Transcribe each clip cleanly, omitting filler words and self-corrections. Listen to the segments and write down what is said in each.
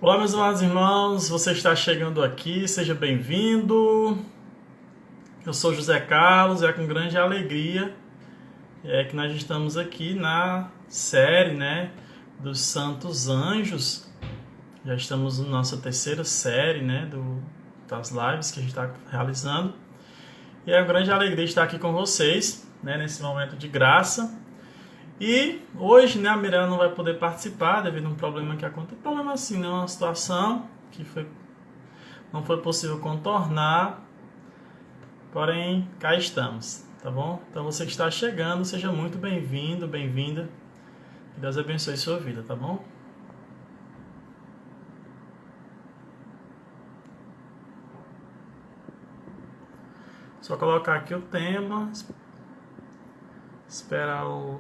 Olá, meus amados irmãos, você está chegando aqui, seja bem-vindo. Eu sou José Carlos e é com grande alegria que nós estamos aqui na série, dos Santos Anjos. Já estamos na nossa terceira série, das lives que a gente está realizando. E é uma grande alegria estar aqui com vocês, nesse momento de graça. E hoje, a Mirella não vai poder participar devido a um problema que aconteceu. Problema assim, né? Uma situação que não foi possível contornar, porém cá estamos, tá bom? Então você que está chegando, seja muito bem-vindo, bem-vinda. Que Deus abençoe sua vida, tá bom? Só colocar aqui o tema, esperar o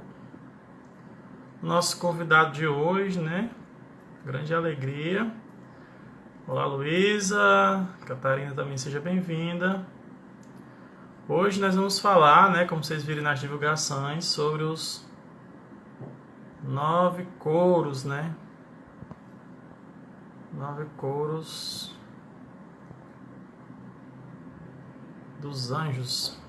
nosso convidado de hoje, Grande alegria. Olá, Luísa. Catarina também, seja bem-vinda. Hoje nós vamos falar, como vocês viram nas divulgações, sobre os 9 coros, 9 coros dos anjos.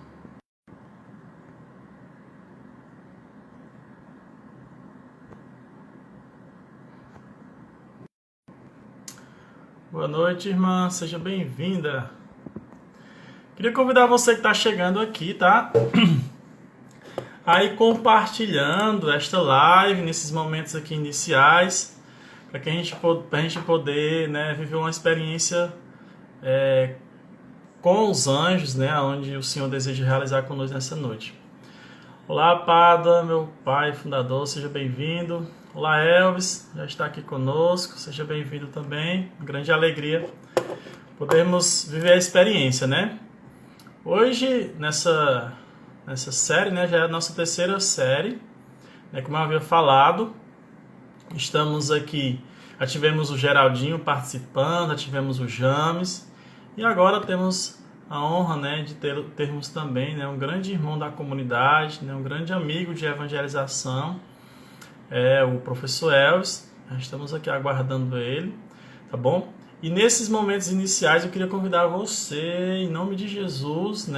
Boa noite, irmã. Seja bem-vinda. Queria convidar você que está chegando aqui, tá? Aí compartilhando esta live nesses momentos aqui iniciais, para que a gente poder, viver uma experiência com os anjos, onde o Senhor deseja realizar conosco nessa noite. Olá, Pada, meu pai fundador, seja bem-vindo. Olá, Elvis, já está aqui conosco, seja bem-vindo também. Grande alegria podermos viver a experiência, Hoje, nessa série, já é a nossa terceira série, como eu havia falado, estamos aqui, já tivemos o Geraldinho participando, já tivemos o James, e agora temos a honra, de termos também, um grande irmão da comunidade, um grande amigo de evangelização, o professor Elvis. Estamos aqui aguardando ele, tá bom? E nesses momentos iniciais eu queria convidar você, em nome de Jesus,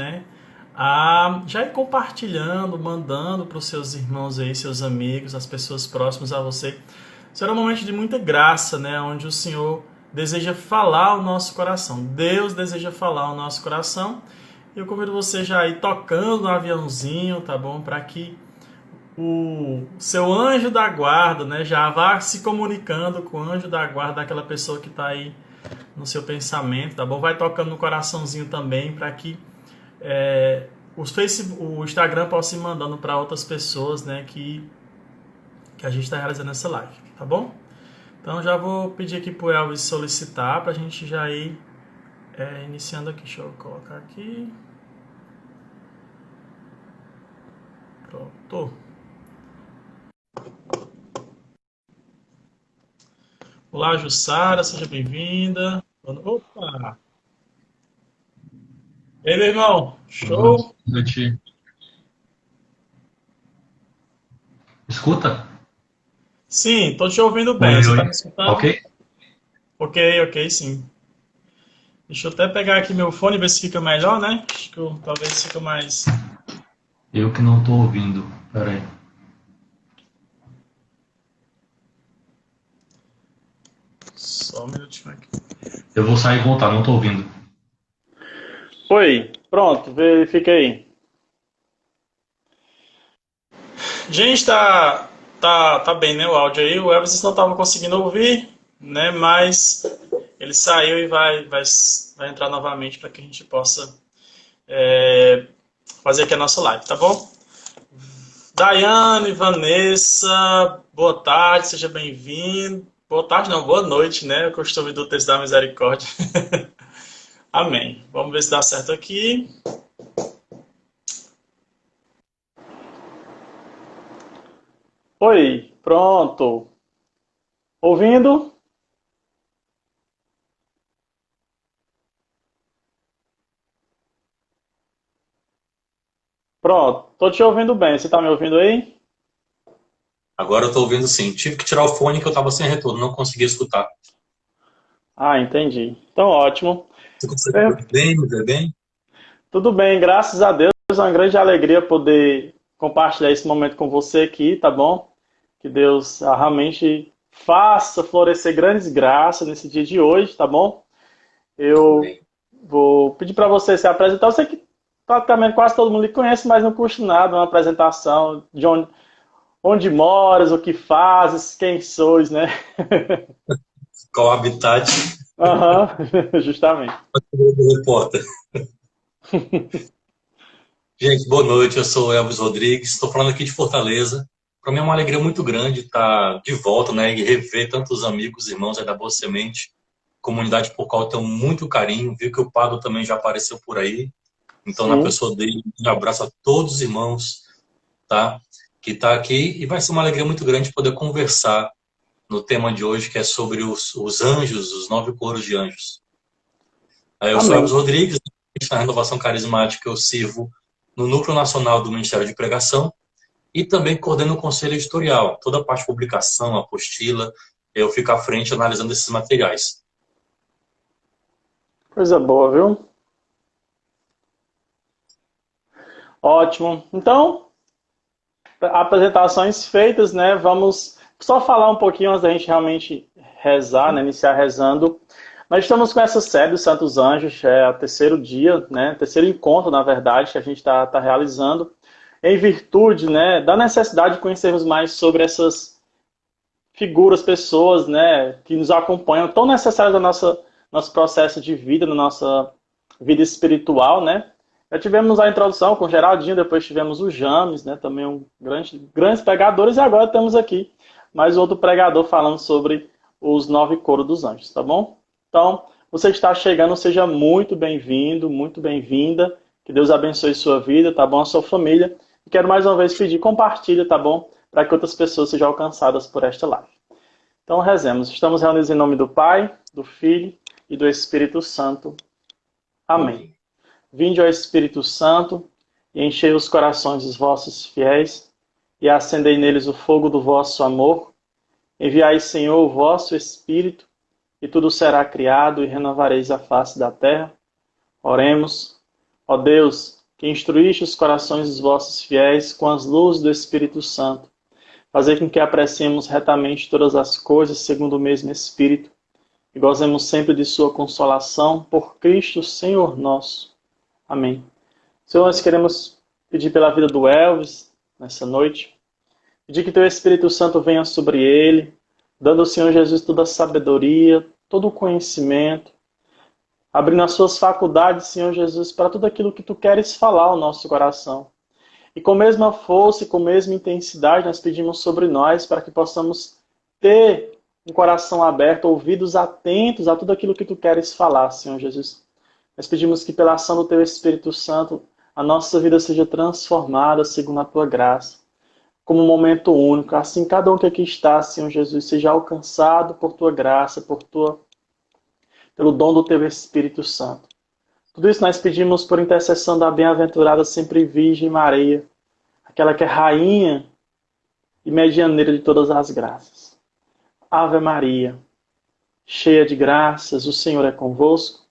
a já ir compartilhando, mandando para os seus irmãos aí, seus amigos, as pessoas próximas a você. Será um momento de muita graça, onde o Senhor deseja falar ao nosso coração. Deus deseja falar ao nosso coração. E eu convido você já a ir tocando no aviãozinho, tá bom? Para que o seu anjo da guarda, já vá se comunicando com o anjo da guarda daquela pessoa que está aí no seu pensamento, tá bom? Vai tocando no coraçãozinho também, para que o Instagram possa ir mandando para outras pessoas, que a gente está realizando essa live, tá bom? Então já vou pedir aqui para o Elvis solicitar, para a gente já ir iniciando aqui. Deixa eu colocar aqui. Pronto. Olá, Jussara, seja bem-vinda. Opa! E aí, meu irmão? Boa Show? noite. Escuta? Sim, tô te ouvindo bem. Oi, Você tá me oi. Ok? escutando? Ok, sim. Deixa eu até pegar aqui meu fone e ver se fica melhor, Acho que talvez fica mais... Eu que não tô ouvindo. Pera aí. Só um minutinho aqui. Eu vou sair e voltar, não tô ouvindo. Oi, pronto, verifiquei. Gente, tá bem, o áudio aí. O Elvis não estava conseguindo ouvir, mas ele saiu e vai entrar novamente para que a gente possa fazer aqui a nossa live, tá bom? Daiane, Vanessa, boa tarde, seja bem-vindo. Boa tarde, não, boa noite, O costume do texto da misericórdia. Amém. Vamos ver se dá certo aqui. Oi, pronto. Ouvindo? Pronto, tô te ouvindo bem. Você tá me ouvindo aí? Agora eu tô ouvindo sim. Tive que tirar o fone que eu tava sem retorno, não consegui escutar. Ah, entendi. Então, ótimo. Você consegue me É, ouvir bem, me ver bem? tudo bem, graças a Deus. É uma grande alegria poder compartilhar esse momento com você aqui, tá bom? Que Deus realmente faça florescer grandes graças nesse dia de hoje, tá bom? Eu Amém. vou pedir para você se apresentar. Eu sei que praticamente quase todo mundo lhe conhece, mas não custa nada uma apresentação de onde moras, o que fazes, quem sois, né? Qual o habitat Aham, justamente. do repórter? Gente, boa noite. Eu sou Elvis Rodrigues. Estou falando aqui de Fortaleza. Para mim é uma alegria muito grande estar de volta, né, e rever tantos amigos, irmãos aí da Boa Semente, comunidade por qual eu tenho muito carinho. Vi que o Pablo também já apareceu por aí. Então, na Sim. pessoa dele, um abraço a todos os irmãos, tá? Que está aqui. E vai ser uma alegria muito grande poder conversar no tema de hoje, que é sobre os anjos, os 9 coros de anjos. Eu sou Elvis Amém. Rodrigues, na Renovação Carismática eu sirvo no Núcleo Nacional do Ministério de Pregação e também coordeno o Conselho Editorial. Toda a parte de publicação, apostila, eu fico à frente analisando esses materiais. Coisa boa, viu? Ótimo. Então, apresentações feitas, né? Vamos só falar um pouquinho antes da gente realmente rezar, né? Iniciar rezando. Nós estamos com essa série dos Santos Anjos, é o terceiro dia, né? Terceiro encontro, na verdade, que a gente está realizando, em virtude, né, da necessidade de conhecermos mais sobre essas figuras, pessoas, né, que nos acompanham, tão necessárias no nosso processo de vida, na nossa vida espiritual, né? Já tivemos a introdução com o Geraldinho, depois tivemos o James, né, também grandes pregadores, e agora temos aqui mais outro pregador falando sobre os 9 coros dos anjos, tá bom? Então, você que está chegando, seja muito bem-vindo, muito bem-vinda, que Deus abençoe sua vida, tá bom? A sua família. E quero mais uma vez pedir, compartilha, tá bom? Para que outras pessoas sejam alcançadas por esta live. Então, rezemos. Estamos reunidos em nome do Pai, do Filho e do Espírito Santo. Amém. Amém. Vinde ao Espírito Santo e enchei os corações dos vossos fiéis e acendei neles o fogo do vosso amor. Enviai, Senhor, o vosso Espírito e tudo será criado e renovareis a face da terra. Oremos. Ó Deus, que instruíste os corações dos vossos fiéis com as luzes do Espírito Santo, fazei com que apreciemos retamente todas as coisas segundo o mesmo Espírito e gozemos sempre de sua consolação por Cristo, Senhor nosso. Amém. Senhor, nós queremos pedir pela vida do Elvis nessa noite, pedir que teu Espírito Santo venha sobre ele, dando ao Senhor Jesus toda a sabedoria, todo o conhecimento, abrindo as suas faculdades, Senhor Jesus, para tudo aquilo que tu queres falar ao nosso coração. E com a mesma força e com a mesma intensidade nós pedimos sobre nós para que possamos ter um coração aberto, ouvidos atentos a tudo aquilo que tu queres falar, Senhor Jesus. Nós pedimos que pela ação do teu Espírito Santo a nossa vida seja transformada segundo a tua graça, como um momento único. Assim cada um que aqui está, Senhor Jesus, seja alcançado por tua graça, pelo dom do teu Espírito Santo. Tudo isso nós pedimos por intercessão da bem-aventurada sempre Virgem Maria, aquela que é rainha e medianeira de todas as graças. Ave Maria, cheia de graças, o Senhor é convosco.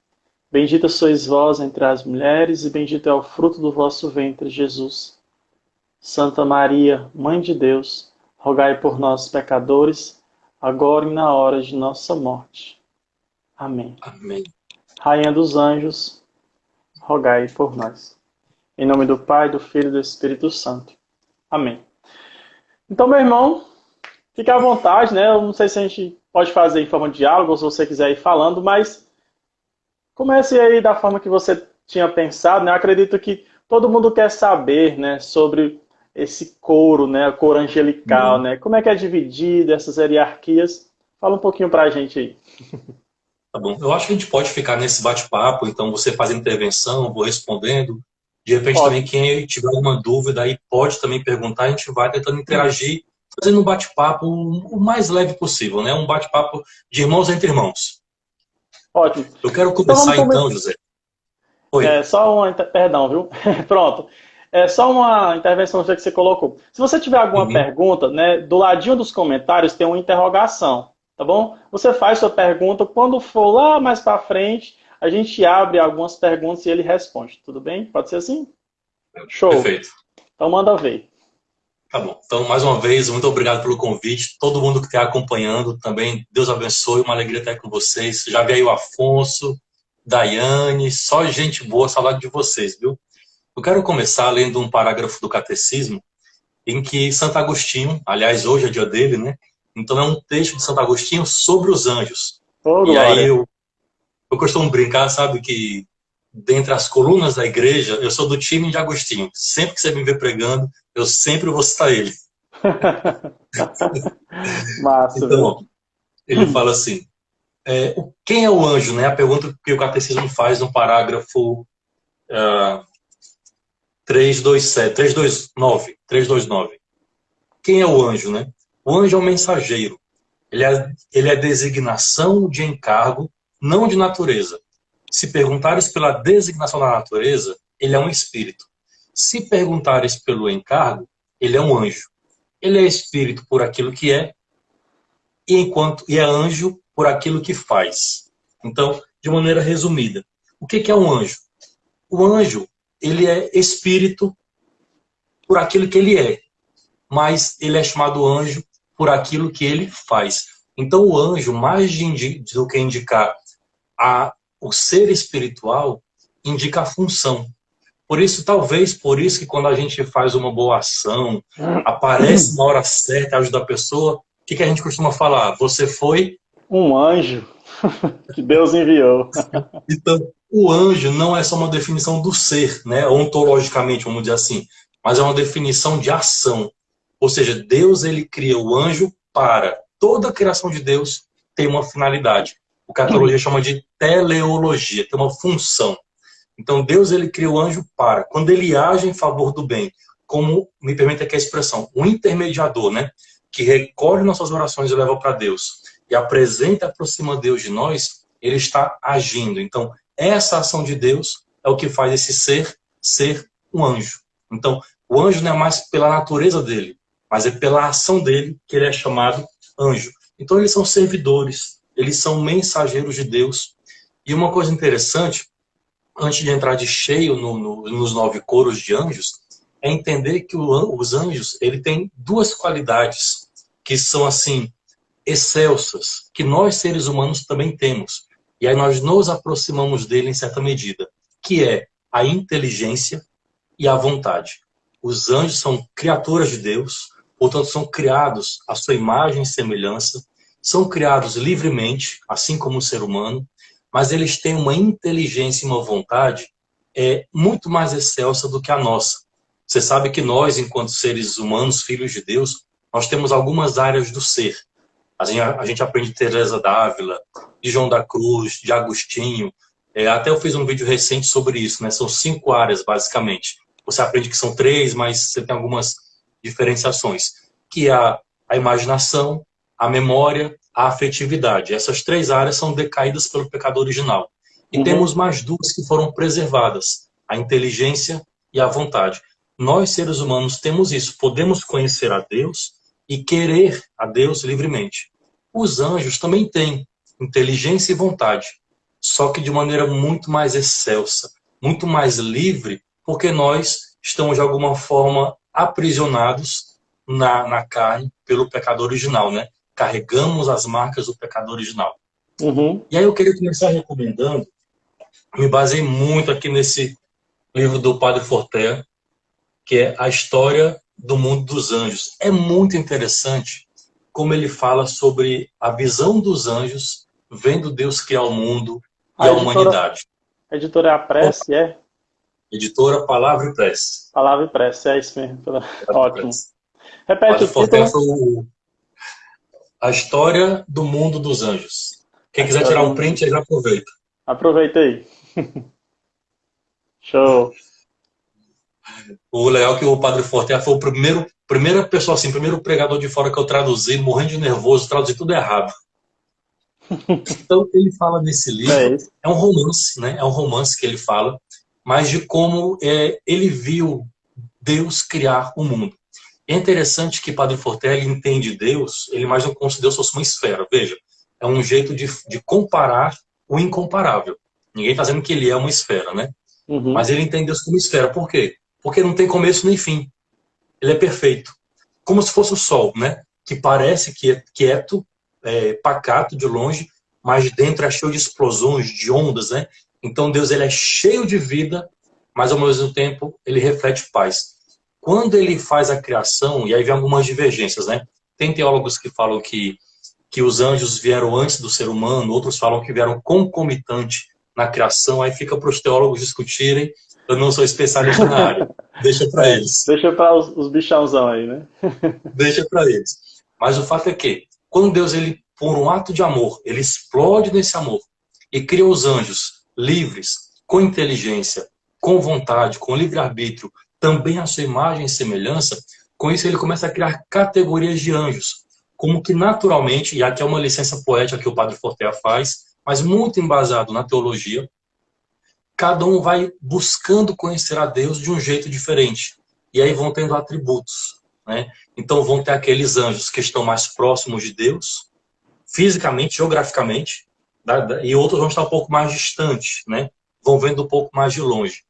Bendita sois vós entre as mulheres e bendito é o fruto do vosso ventre, Jesus. Santa Maria, Mãe de Deus, rogai por nós, pecadores, agora e na hora de nossa morte. Amém. Amém. Rainha dos anjos, rogai por nós. Em nome do Pai, do Filho e do Espírito Santo. Amém. Então, meu irmão, fique à vontade, né? Eu não sei se a gente pode fazer em forma de diálogo ou se você quiser ir falando, mas comece aí da forma que você tinha pensado, né? Eu acredito que todo mundo quer saber, né, sobre esse coro, né, o coro angelical, né? Como é que é dividido essas hierarquias? Fala um pouquinho pra gente aí. Tá bom. Eu acho que a gente pode ficar nesse bate-papo, então você faz a intervenção, eu vou respondendo. De repente também Ótimo. quem tiver alguma dúvida aí pode também perguntar, a gente vai tentando interagir, fazendo um bate-papo o mais leve possível, né? Um bate-papo de irmãos entre irmãos. Ótimo. Eu quero Então vamos começar começar. então, José. Oi. Só uma. Perdão, viu? Pronto. É só uma intervenção que você colocou. Se você tiver alguma Uhum. pergunta, né, do ladinho dos comentários tem uma interrogação. tá bom? Você faz sua pergunta, quando for lá mais para frente, a gente abre algumas perguntas e ele responde, tudo bem? Pode ser assim? Show. Perfeito. Então manda ver. Tá bom. Então, mais uma vez, muito obrigado pelo convite. Todo mundo que está acompanhando também, Deus abençoe, uma alegria estar com vocês. Já vi aí o Afonso, Daiane, só gente boa, saudade de vocês, viu? Eu quero começar lendo um parágrafo do Catecismo, em que Santo Agostinho, aliás, hoje é dia dele, né? Então é um texto de Santo Agostinho sobre os anjos. Ô, E aí glória. eu costumo brincar, sabe, que dentre as colunas da igreja, eu sou do time de Agostinho. Sempre que você me vê pregando, eu sempre vou citar ele. Massa, Então, viu? ó, ele fala assim, quem é o anjo, né? A pergunta que o Catecismo faz no parágrafo 329. Quem é o anjo, né? O anjo é um mensageiro. Ele é designação de encargo, não de natureza. Se perguntares pela designação da natureza, ele é um espírito. Se perguntares pelo encargo, ele é um anjo. Ele é espírito por aquilo que é, e é anjo por aquilo que faz. Então, de maneira resumida, o que é um anjo? O anjo, ele é espírito por aquilo que ele é, mas ele é chamado anjo por aquilo que ele faz. Então, o anjo, mais do que indicar o ser espiritual, indica a função. Talvez por isso que quando a gente faz uma boa ação, aparece na hora certa, ajuda a pessoa, o que a gente costuma falar? Você foi... Um anjo que Deus enviou. Então, o anjo não é só uma definição do ser, né? Ontologicamente, vamos dizer assim, mas é uma definição de ação. Ou seja, Deus ele cria o anjo para toda a criação de Deus tem uma finalidade. O que a teologia chama de teleologia, tem uma função. Então, Deus ele cria o anjo para, quando ele age em favor do bem, como, me permite aqui a expressão, um intermediador, né? Que recolhe nossas orações e leva para Deus, e apresenta, aproxima Deus de nós, ele está agindo. Então, essa ação de Deus é o que faz esse ser um anjo. Então, o anjo não é mais pela natureza dele, mas é pela ação dele que ele é chamado anjo. Então, eles são servidores, eles são mensageiros de Deus. E uma coisa interessante, antes de entrar de cheio nos 9 coros de anjos, é entender que os anjos ele tem duas qualidades que são assim excelsas, que nós seres humanos também temos. E aí nós nos aproximamos dele em certa medida, que é a inteligência e a vontade. Os anjos são criaturas de Deus, portanto são criados à sua imagem e semelhança, são criados livremente, assim como o ser humano, mas eles têm uma inteligência e uma vontade muito mais excelsa do que a nossa. Você sabe que nós, enquanto seres humanos, filhos de Deus, nós temos algumas áreas do ser. A gente aprende de Teresa d'Ávila, de João da Cruz, de Agostinho. Até eu fiz um vídeo recente sobre isso, né? São 5 áreas, basicamente. Você aprende que são 3, mas você tem algumas diferenciações. Que é a imaginação, a memória, a afetividade. Essas 3 áreas são decaídas pelo pecado original. E temos mais 2 que foram preservadas. A inteligência e a vontade. Nós, seres humanos, temos isso. Podemos conhecer a Deus e querer a Deus livremente. Os anjos também têm inteligência e vontade, só que de maneira muito mais excelsa, muito mais livre, porque nós estamos de alguma forma aprisionados na carne pelo pecado original, né? Carregamos as marcas do pecado original. E aí eu queria começar recomendando, me baseei muito aqui nesse livro do Padre Fortea, que é A História do Mundo dos Anjos. É muito interessante como ele fala sobre a visão dos anjos vendo Deus criar o mundo e a humanidade. A editora é a Prece, é? Editora Palavra e Prece. Palavra e Prece, é isso mesmo. Ótimo. Repete o título. Foi A História do Mundo dos Anjos. Quem quiser tirar um print, aí já aproveita. Aproveita aí. Show. O legal é que o Padre Fortea foi o primeira pessoa, assim, primeiro pregador de fora que eu traduzi, morrendo de nervoso, traduzi tudo errado. Então, ele fala nesse livro, é um romance, né? É um romance que ele fala, mas de como ele viu Deus criar o mundo. É interessante que Padre Fortea ele entende Deus, ele mais não considera Deus fosse uma esfera. Veja, é um jeito de comparar o incomparável. Ninguém está dizendo que ele é uma esfera, né? Mas ele entende Deus como esfera. Por quê? Porque não tem começo nem fim. Ele é perfeito. Como se fosse o sol, né? Que parece que é quieto, pacato de longe, mas dentro é cheio de explosões, de ondas, né? Então Deus, ele é cheio de vida, mas ao mesmo tempo ele reflete paz. Quando ele faz a criação, e aí vem algumas divergências, né? Tem teólogos que falam que os anjos vieram antes do ser humano, outros falam que vieram concomitante na criação, aí fica para os teólogos discutirem. Eu não sou especialista na área, deixa para eles. Deixa para os bichãozão aí, né? Deixa para eles. Mas o fato é que, quando Deus, ele, por um ato de amor, ele explode nesse amor e cria os anjos livres, com inteligência, com vontade, com livre-arbítrio, também a sua imagem e semelhança, com isso ele começa a criar categorias de anjos, como que naturalmente, e aqui é uma licença poética que o Padre Fortea faz, mas muito embasado na teologia, cada um vai buscando conhecer a Deus de um jeito diferente. E aí vão tendo atributos, né? Então vão ter aqueles anjos que estão mais próximos de Deus, fisicamente, geograficamente, e outros vão estar um pouco mais distantes, né? Vão vendo um pouco mais de longe.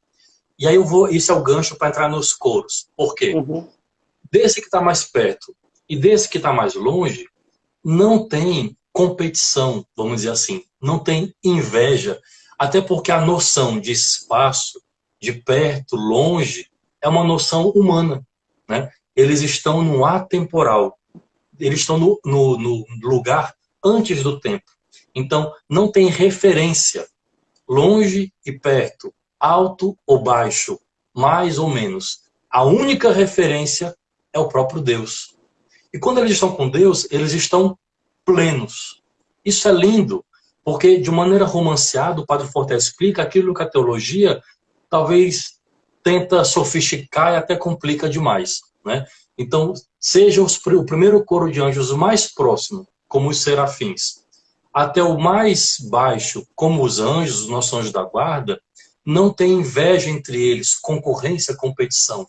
E aí isso é o gancho para entrar nos coros. Por quê? Desse que está mais perto e desse que está mais longe, não tem competição, vamos dizer assim. Não tem inveja. Até porque a noção de espaço, de perto, longe, é uma noção humana, né? Eles estão no atemporal. Eles estão no lugar antes do tempo. Então, não tem referência. Longe e perto, alto ou baixo, mais ou menos. A única referência é o próprio Deus. E quando eles estão com Deus, eles estão plenos. Isso é lindo, porque de maneira romanceada, o Padre Fortea explica aquilo que a teologia talvez tenta sofisticar e até complica demais, né? Então, seja o primeiro coro de anjos mais próximo, como os serafins, até o mais baixo, como os anjos, os nossos anjos da guarda, não tem inveja entre eles, concorrência, competição,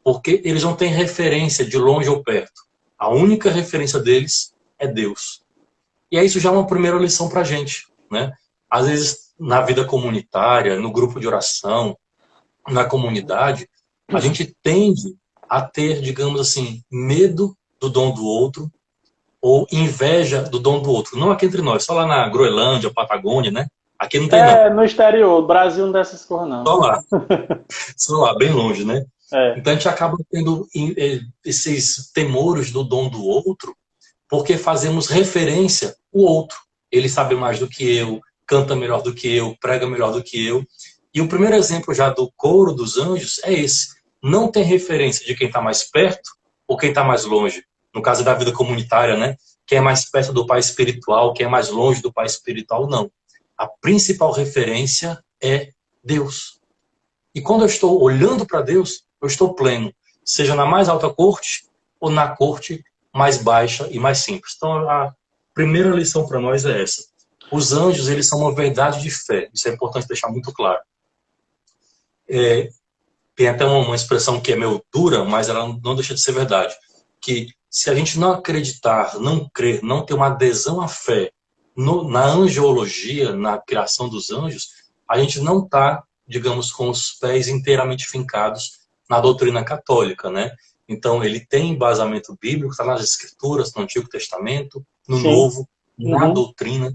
porque eles não têm referência de longe ou perto. A única referência deles é Deus. E isso já é uma primeira lição para a gente, né? Às vezes, na vida comunitária, no grupo de oração, na comunidade, a gente tende a ter, digamos assim, medo do dom do outro ou inveja do dom do outro. Não aqui entre nós, só lá na Groenlândia, Patagônia, né? Aqui não tem, não. No exterior, o Brasil não dessas cores, não. Só lá, bem longe, né? É. Então a gente acaba tendo esses temores do dom do outro, porque fazemos referência ao outro. Ele sabe mais do que eu, canta melhor do que eu, prega melhor do que eu. E o primeiro exemplo já do coro dos anjos é esse. Não tem referência de quem está mais perto ou quem está mais longe. No caso da vida comunitária, né? Quem é mais perto do pai espiritual, quem é mais longe do pai espiritual, não. A principal referência é Deus. E quando eu estou olhando para Deus, eu estou pleno. Seja na mais alta corte ou na corte mais baixa e mais simples. Então, a primeira lição para nós é essa. Os anjos, eles são uma verdade de fé. Isso é importante deixar muito claro. Tem até uma expressão que é meio dura, mas ela não deixa de ser verdade. Que se a gente não acreditar, não crer, não ter uma adesão à fé na angeologia, na criação dos anjos, a gente não está, digamos, com os pés inteiramente fincados na doutrina católica, né? Então, ele tem embasamento bíblico, está nas Escrituras, no Antigo Testamento, no Sim. Novo, na doutrina.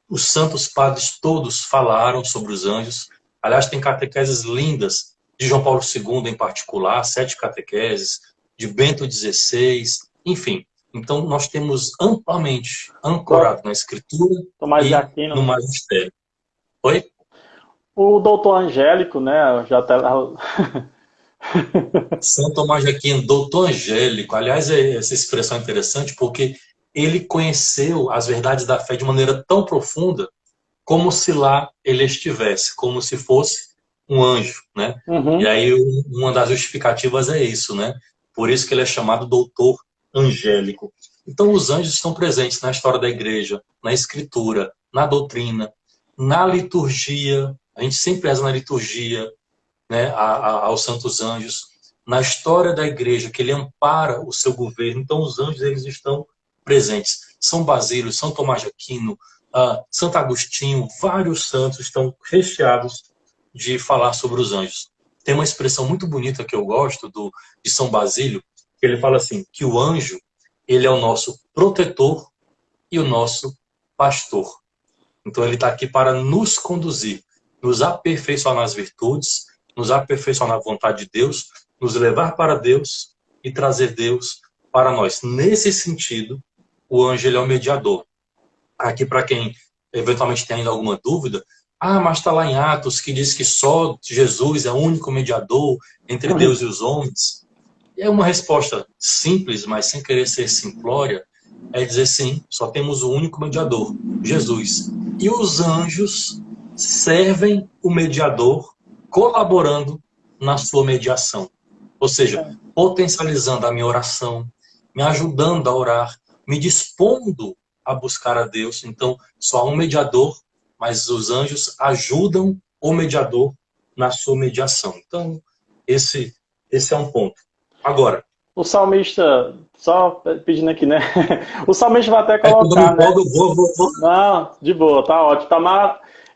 Os santos padres todos falaram sobre os anjos. Aliás, tem catequeses lindas, de João Paulo II em particular, 7 catequeses, de Bento XVI, enfim. Então, nós temos amplamente ancorado na Escritura Tomás e de Aquino, no magistério. Oi? O doutor Angélico, né? Já tá... São Tomás de Aquino, doutor Angélico. Aliás, essa expressão é interessante porque ele conheceu as verdades da fé de maneira tão profunda como se lá ele estivesse, como se fosse um anjo, né? E aí uma das justificativas é isso, né? Por isso que ele é chamado doutor angélico. Então os anjos estão presentes na história da igreja, na escritura, na doutrina, na liturgia. A gente sempre reza na liturgia, né, aos santos anjos, na história da igreja, que ele ampara o seu governo. Então os anjos, eles estão presentes. São Basílio, São Tomás de Aquino, Santo Agostinho, vários santos estão recheados de falar sobre os anjos. Tem uma expressão muito bonita que eu gosto de São Basílio, que ele fala assim, que o anjo, ele é o nosso protetor e o nosso pastor. Então ele está aqui para nos conduzir, nos aperfeiçoar nas virtudes, nos aperfeiçoar na vontade de Deus, nos levar para Deus e trazer Deus para nós. Nesse sentido, o anjo ele é o mediador. Aqui, para quem eventualmente tem ainda alguma dúvida, mas está lá em Atos que diz que só Jesus é o único mediador entre Deus e os homens. É uma resposta simples, mas sem querer ser simplória, é dizer sim, só temos o único mediador, Jesus. E os anjos servem o mediador, colaborando na sua mediação. Ou seja, potencializando a minha oração, me ajudando a orar, me dispondo a buscar a Deus. Então, só há um mediador, mas os anjos ajudam o mediador na sua mediação. Então, esse é um ponto. Agora, o salmista, só pedindo aqui, né? O salmista vai até colocar, né? Vou. Não, de boa, tá ótimo.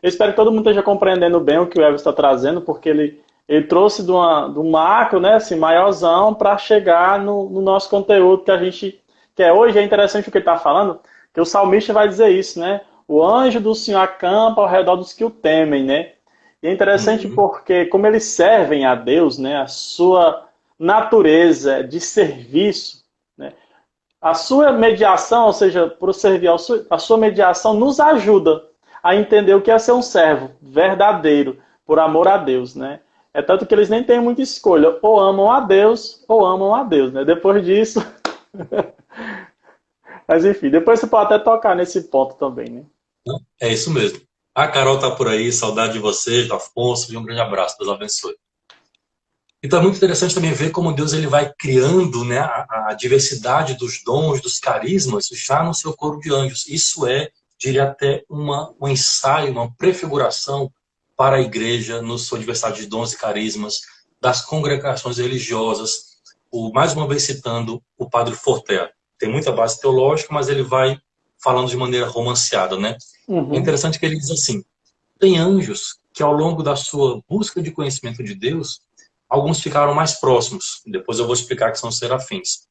Eu espero que todo mundo esteja compreendendo bem o que o Elvis está trazendo, porque ele trouxe de um macro, né, assim, maiorzão, para chegar no nosso conteúdo que a gente quer. Hoje é interessante o que ele está falando, que o salmista vai dizer isso, né? O anjo do Senhor acampa ao redor dos que o temem, né? E é interessante porque, como eles servem a Deus, né, a sua natureza de serviço, né, a sua mediação, ou seja, por servir a sua mediação, nos ajuda a entender o que é ser um servo verdadeiro, por amor a Deus, né? É tanto que eles nem têm muita escolha, ou amam a Deus, né? Depois disso... Mas enfim, depois você pode até tocar nesse ponto também, né? É isso mesmo. A Carol tá por aí, saudade de você, do Afonso, e um grande abraço, Deus abençoe. Então é muito interessante também ver como Deus ele vai criando, né, a diversidade dos dons, dos carismas, já no seu corpo de anjos. Isso diria até um ensaio, uma prefiguração para a igreja, na sua diversidade de dons e carismas, das congregações religiosas. Mais uma vez citando o padre Fortea. Tem muita base teológica, mas ele vai falando de maneira romanceada, né? É interessante que ele diz assim, tem anjos que ao longo da sua busca de conhecimento de Deus, alguns ficaram mais próximos, depois eu vou explicar que são os serafins.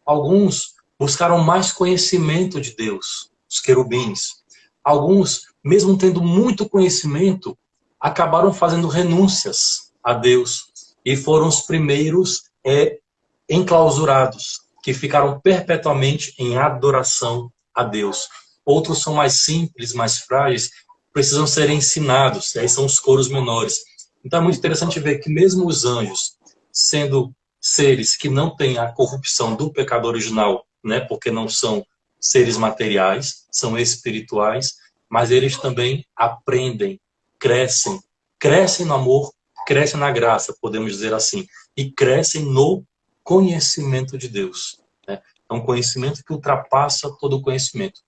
Alguns buscaram mais conhecimento de Deus, os querubins. Alguns, mesmo tendo muito conhecimento, acabaram fazendo renúncias a Deus e foram os primeiros enclausurados, que ficaram perpetuamente em adoração a Deus. Outros são mais simples, mais frágeis, precisam ser ensinados, aí são os coros menores. Então é muito interessante ver que mesmo os anjos, sendo seres que não têm a corrupção do pecado original, né, porque não são seres materiais, são espirituais, mas eles também aprendem, crescem no amor, crescem na graça, podemos dizer assim, e crescem no conhecimento de Deus. Né? É um conhecimento que ultrapassa todo o conhecimento.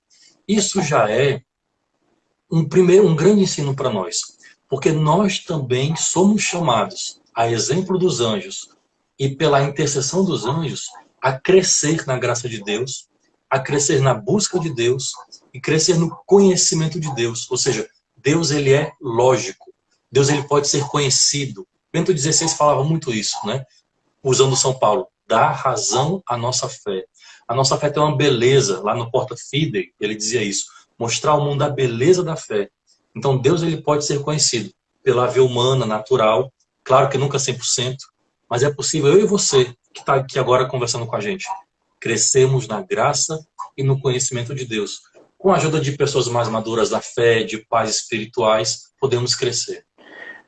Isso já é um grande ensino para nós, porque nós também somos chamados, a exemplo dos anjos, e pela intercessão dos anjos, a crescer na graça de Deus, a crescer na busca de Deus e crescer no conhecimento de Deus. Ou seja, Deus ele é lógico, Deus ele pode ser conhecido. Bento XVI falava muito isso, né? Usando São Paulo, dá razão à nossa fé. A nossa fé tem uma beleza, lá no Porta Fidei, ele dizia isso, mostrar ao mundo a beleza da fé. Então Deus ele pode ser conhecido pela via humana, natural, claro que nunca 100%, mas é possível eu e você, que está aqui agora conversando com a gente, crescemos na graça e no conhecimento de Deus. Com a ajuda de pessoas mais maduras da fé, de pais espirituais, podemos crescer.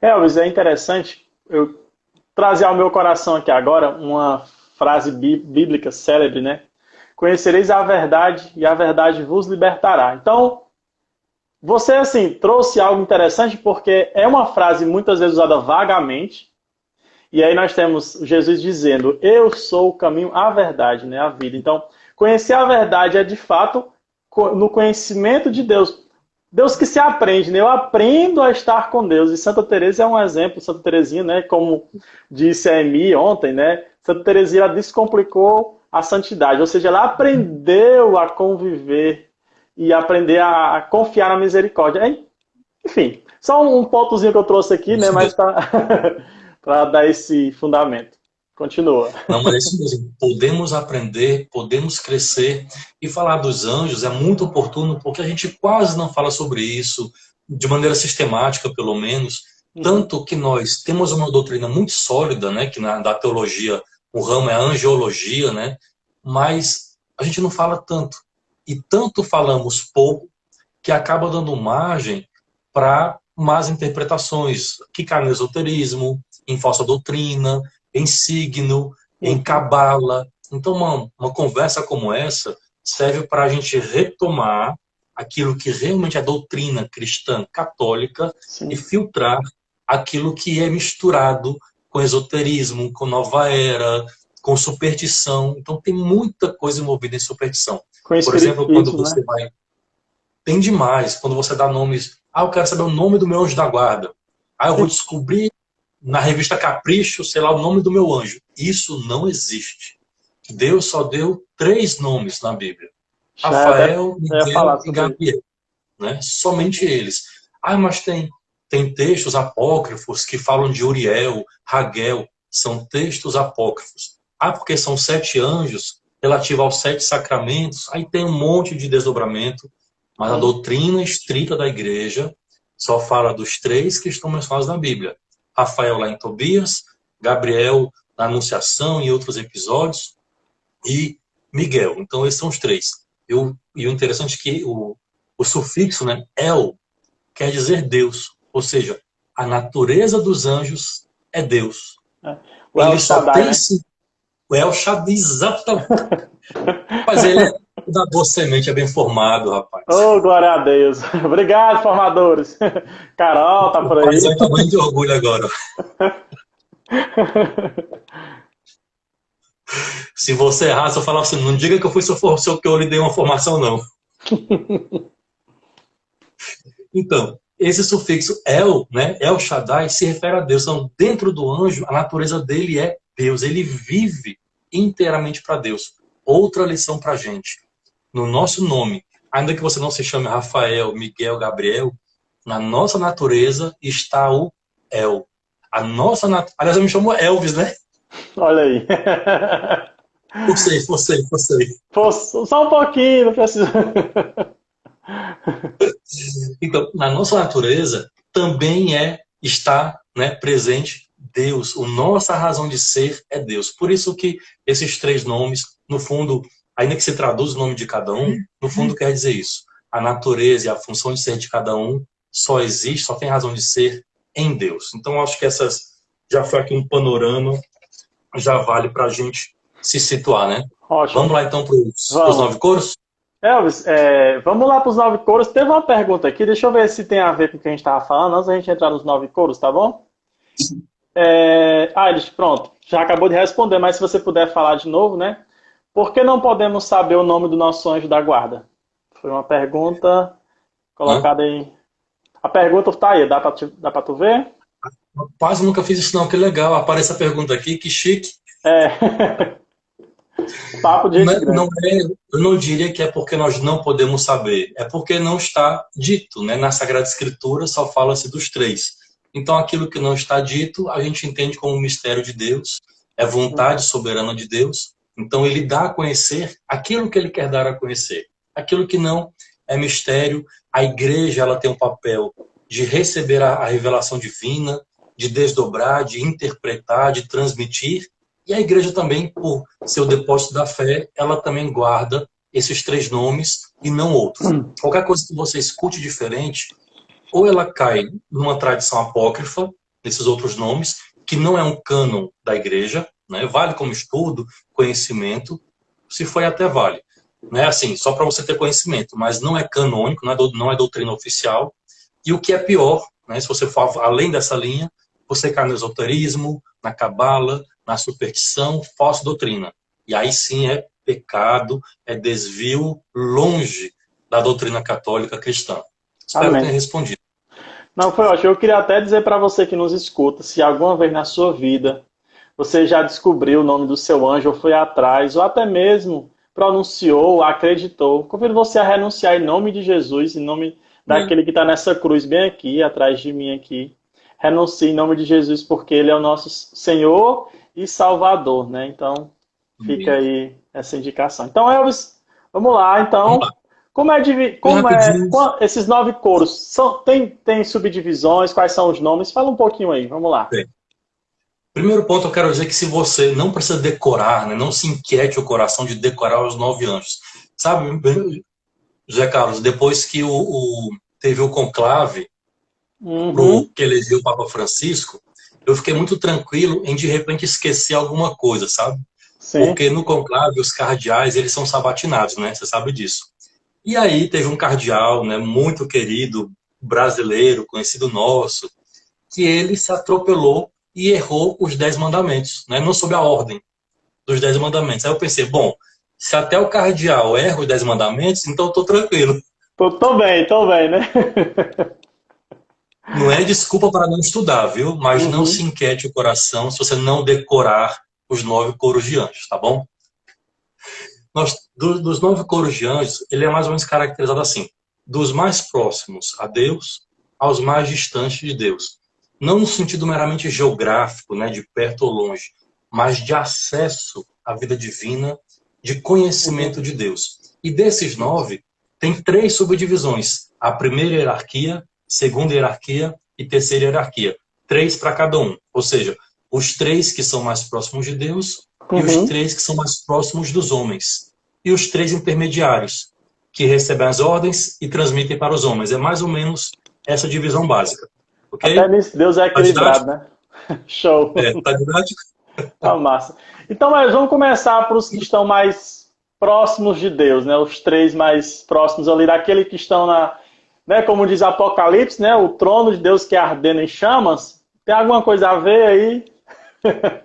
Elvis, é interessante eu trazer ao meu coração aqui agora uma frase bíblica célebre, né? Conhecereis a verdade e a verdade vos libertará. Então, você, assim, trouxe algo interessante porque é uma frase muitas vezes usada vagamente. E aí nós temos Jesus dizendo, eu sou o caminho, a verdade, né? A vida. Então, conhecer a verdade é, de fato, no conhecimento de Deus. Deus que se aprende, né? Eu aprendo a estar com Deus. E Santa Teresa é um exemplo, Santa Teresinha, né? Como disse a Emi ontem, né? Santa Teresinha ela descomplicou a santidade. Ou seja, ela aprendeu a conviver e aprender a confiar na misericórdia. Enfim, só um pontozinho que eu trouxe aqui, né? Mas para dar esse fundamento. Continua. Não, mas é isso mesmo. Podemos aprender, podemos crescer. E falar dos anjos é muito oportuno, porque a gente quase não fala sobre isso, de maneira sistemática, pelo menos. Tanto que nós temos uma doutrina muito sólida, né? Que da teologia, o ramo é a angeologia, né? Mas a gente não fala tanto. E tanto falamos pouco, que acaba dando margem para más interpretações, que cai no esoterismo, em falsa doutrina, em signo, em cabala. Então, uma conversa como essa serve para a gente retomar aquilo que realmente é doutrina cristã católica. Sim. E filtrar aquilo que é misturado com esoterismo, com nova era, com superstição. Então, tem muita coisa envolvida em superstição. Por exemplo, quando você vai... Tem demais. Quando você dá nomes... eu quero saber o nome do meu anjo da guarda. Eu vou descobrir na revista Capricho, sei lá, o nome do meu anjo. Isso não existe. Deus só deu 3 nomes na Bíblia. Rafael, Miguel e Gabriel. Né? Somente eles. Mas tem textos apócrifos que falam de Uriel, Raguel. São textos apócrifos. Porque são 7 anjos relativo aos 7 sacramentos. Aí tem um monte de desdobramento. Mas a doutrina estrita da igreja só fala dos 3 que estão mencionados na Bíblia. Rafael lá em Tobias, Gabriel na Anunciação e outros episódios, e Miguel. Então, esses são os 3. E o interessante é que o sufixo, né, El, quer dizer Deus. Ou seja, a natureza dos anjos é Deus. O El Shaddai, né? O El Shaddai, exatamente. Mas ele é da boa semente, é bem formado, rapaz. Oh, glória a Deus. Obrigado, formadores. Carol, tá por aí. Mas é um tamanho de orgulho agora. Se você errar, eu falar assim, não diga que eu fui que eu lhe dei uma formação, não. Então, esse sufixo El, né, El Shaddai, se refere a Deus. Então, dentro do anjo, a natureza dele é Deus. Ele vive inteiramente para Deus. Outra lição para a gente. No nosso nome, ainda que você não se chame Rafael, Miguel, Gabriel, na nossa natureza está o El. Aliás, eu me chamo Elvis, né? Olha aí. Forcei. Só um pouquinho, não precisa. Então, na nossa natureza também está, né, presente Deus. A nossa razão de ser é Deus. Por isso que esses 3 nomes, no fundo, ainda que se traduz o nome de cada um, no fundo quer dizer isso. A natureza e a função de ser de cada um só existe, só tem razão de ser em Deus. Então, acho que essas já foi aqui um panorama, já vale para a gente se situar, né? Ótimo. Vamos lá, então, para os 9 coros? Elvis, vamos lá para os 9 coros. Teve uma pergunta aqui, deixa eu ver se tem a ver com o que a gente estava falando, antes da gente entrar nos 9 coros, tá bom? Pronto, já acabou de responder, mas se você puder falar de novo, né? Por que não podemos saber o nome do nosso anjo da guarda? Foi uma pergunta colocada aí. A pergunta tá aí, dá pra tu ver? Quase nunca fiz isso não, que legal. Aparece a pergunta aqui, que chique. Papo de gente eu não diria que é porque nós não podemos saber. É porque não está dito, né? Na Sagrada Escritura só fala-se dos 3. Então aquilo que não está dito, a gente entende como um mistério de Deus. É vontade soberana de Deus. Então ele dá a conhecer aquilo que ele quer dar a conhecer. Aquilo que não é mistério, a igreja ela tem um papel de receber a revelação divina, de desdobrar, de interpretar, de transmitir. E a igreja também, por seu depósito da fé, ela também guarda esses 3 nomes e não outros. Qualquer coisa que você escute diferente, ou ela cai numa tradição apócrifa, desses outros nomes, que não é um cânon da igreja, né? Vale como estudo, conhecimento, se foi até vale. Né? Assim, só para você ter conhecimento, mas não é canônico, não é doutrina oficial. E o que é pior, né? Se você for além dessa linha, você cai no esoterismo, na cabala, na superstição, falsa doutrina. E aí sim é pecado, é desvio longe da doutrina católica cristã. Espero ter respondido. Não, foi ótimo. Eu queria até dizer para você que nos escuta, se alguma vez na sua vida você já descobriu o nome do seu anjo, ou foi atrás, ou até mesmo pronunciou, acreditou. Convido você a renunciar em nome de Jesus, em nome daquele que está nessa cruz bem aqui, atrás de mim aqui. Renuncie em nome de Jesus, porque Ele é o nosso Senhor e Salvador, né? Então, fica aí essa indicação. Então, Elvis, vamos lá. Vamos Então, lá. Bem como é, rapidinho. esses 9 coros, tem subdivisões, quais são os nomes? Fala um pouquinho aí, vamos lá. Bem, primeiro ponto, eu quero dizer que se você não precisa decorar, né, não se inquiete o coração de decorar os 9 anjos. Sabe, José Carlos, depois que teve o conclave, que elegeu o Papa Francisco, eu fiquei muito tranquilo em de repente esquecer alguma coisa, sabe? Sim. Porque no conclave os cardeais, eles são sabatinados, né? Você sabe disso. E aí teve um cardeal, né, muito querido, brasileiro, conhecido nosso, que ele se atropelou e errou os 10 mandamentos, né? Não soube a ordem dos 10 mandamentos. Aí eu pensei, bom, se até o cardeal erra os 10 mandamentos, então eu tô tranquilo. Tô bem, né? Não é desculpa para não estudar, viu? Mas não se inquiete o coração se você não decorar os 9 coros de anjos, tá bom? Dos 9 coros de anjos, ele é mais ou menos caracterizado assim: dos mais próximos a Deus aos mais distantes de Deus. Não no sentido meramente geográfico, né, de perto ou longe, mas de acesso à vida divina, de conhecimento de Deus. E desses 9, tem 3 subdivisões: a primeira hierarquia, segunda hierarquia e terceira hierarquia. 3 para cada um. Ou seja, os 3 que são mais próximos de Deus e os 3 que são mais próximos dos homens. E os 3 intermediários, que recebem as ordens e transmitem para os homens. É mais ou menos essa divisão básica. Ok? Até nisso Deus é equilibrado, né? Show. Tá didático? Tá massa. Então, mas vamos começar para os que estão mais próximos de Deus, né? Os 3 mais próximos ali, daquele que estão né, como diz Apocalipse, né? O trono de Deus que é ardendo em chamas. Tem alguma coisa a ver aí?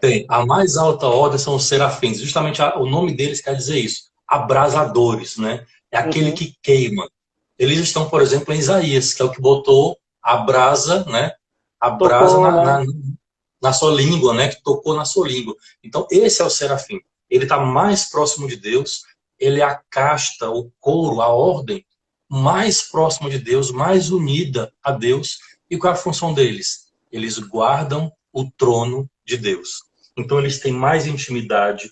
Tem. A mais alta ordem são os serafins. Justamente o nome deles quer dizer isso. Abrasadores, né? É aquele que queima. Eles estão, por exemplo, em Isaías, que é o que botou a brasa, né? A brasa na sua língua, né? Que tocou na sua língua. Então, esse é o serafim. Ele está mais próximo de Deus. Ele é a casta, o coro, a ordem mais próxima de Deus, mais unida a Deus. E qual é a função deles? Eles guardam o trono de Deus. Então eles têm mais intimidade,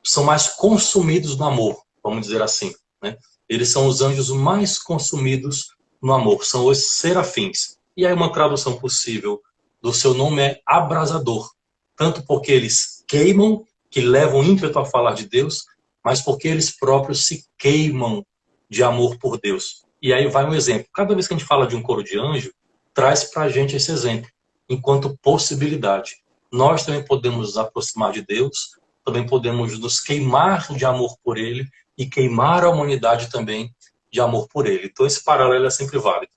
são mais consumidos no amor, vamos dizer assim, né? Eles são os anjos mais consumidos no amor, são os serafins. E aí uma tradução possível do seu nome é abrasador, tanto porque eles queimam, que levam ímpeto a falar de Deus, mas porque eles próprios se queimam de amor por Deus. E aí vai um exemplo. Cada vez que a gente fala de um coro de anjo, traz para a gente esse exemplo, enquanto possibilidade. Nós também podemos nos aproximar de Deus, também podemos nos queimar de amor por Ele e queimar a humanidade também de amor por Ele. Então esse paralelo é sempre válido.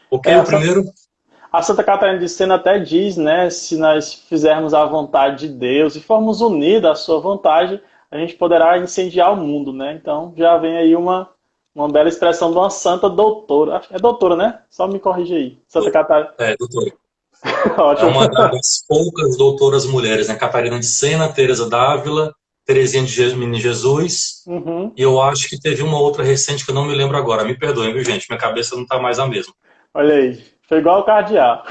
Ok, o primeiro... A Santa Catarina de Sena até diz, né, se nós fizermos a vontade de Deus e formos unidos à sua vontade, a gente poderá incendiar o mundo, né? Então já vem aí uma bela expressão de uma santa doutora. É doutora, né? Só me corrige aí. Santa Catarina. É, doutora. Ótimo. É uma das poucas doutoras mulheres, né? Catarina de Sena, Teresa d'Ávila, Teresinha de Jesus. E eu acho que teve uma outra recente que eu não me lembro agora. Me perdoem, viu, gente? Minha cabeça não está mais a mesma. Olha aí. Foi igual o cardeal.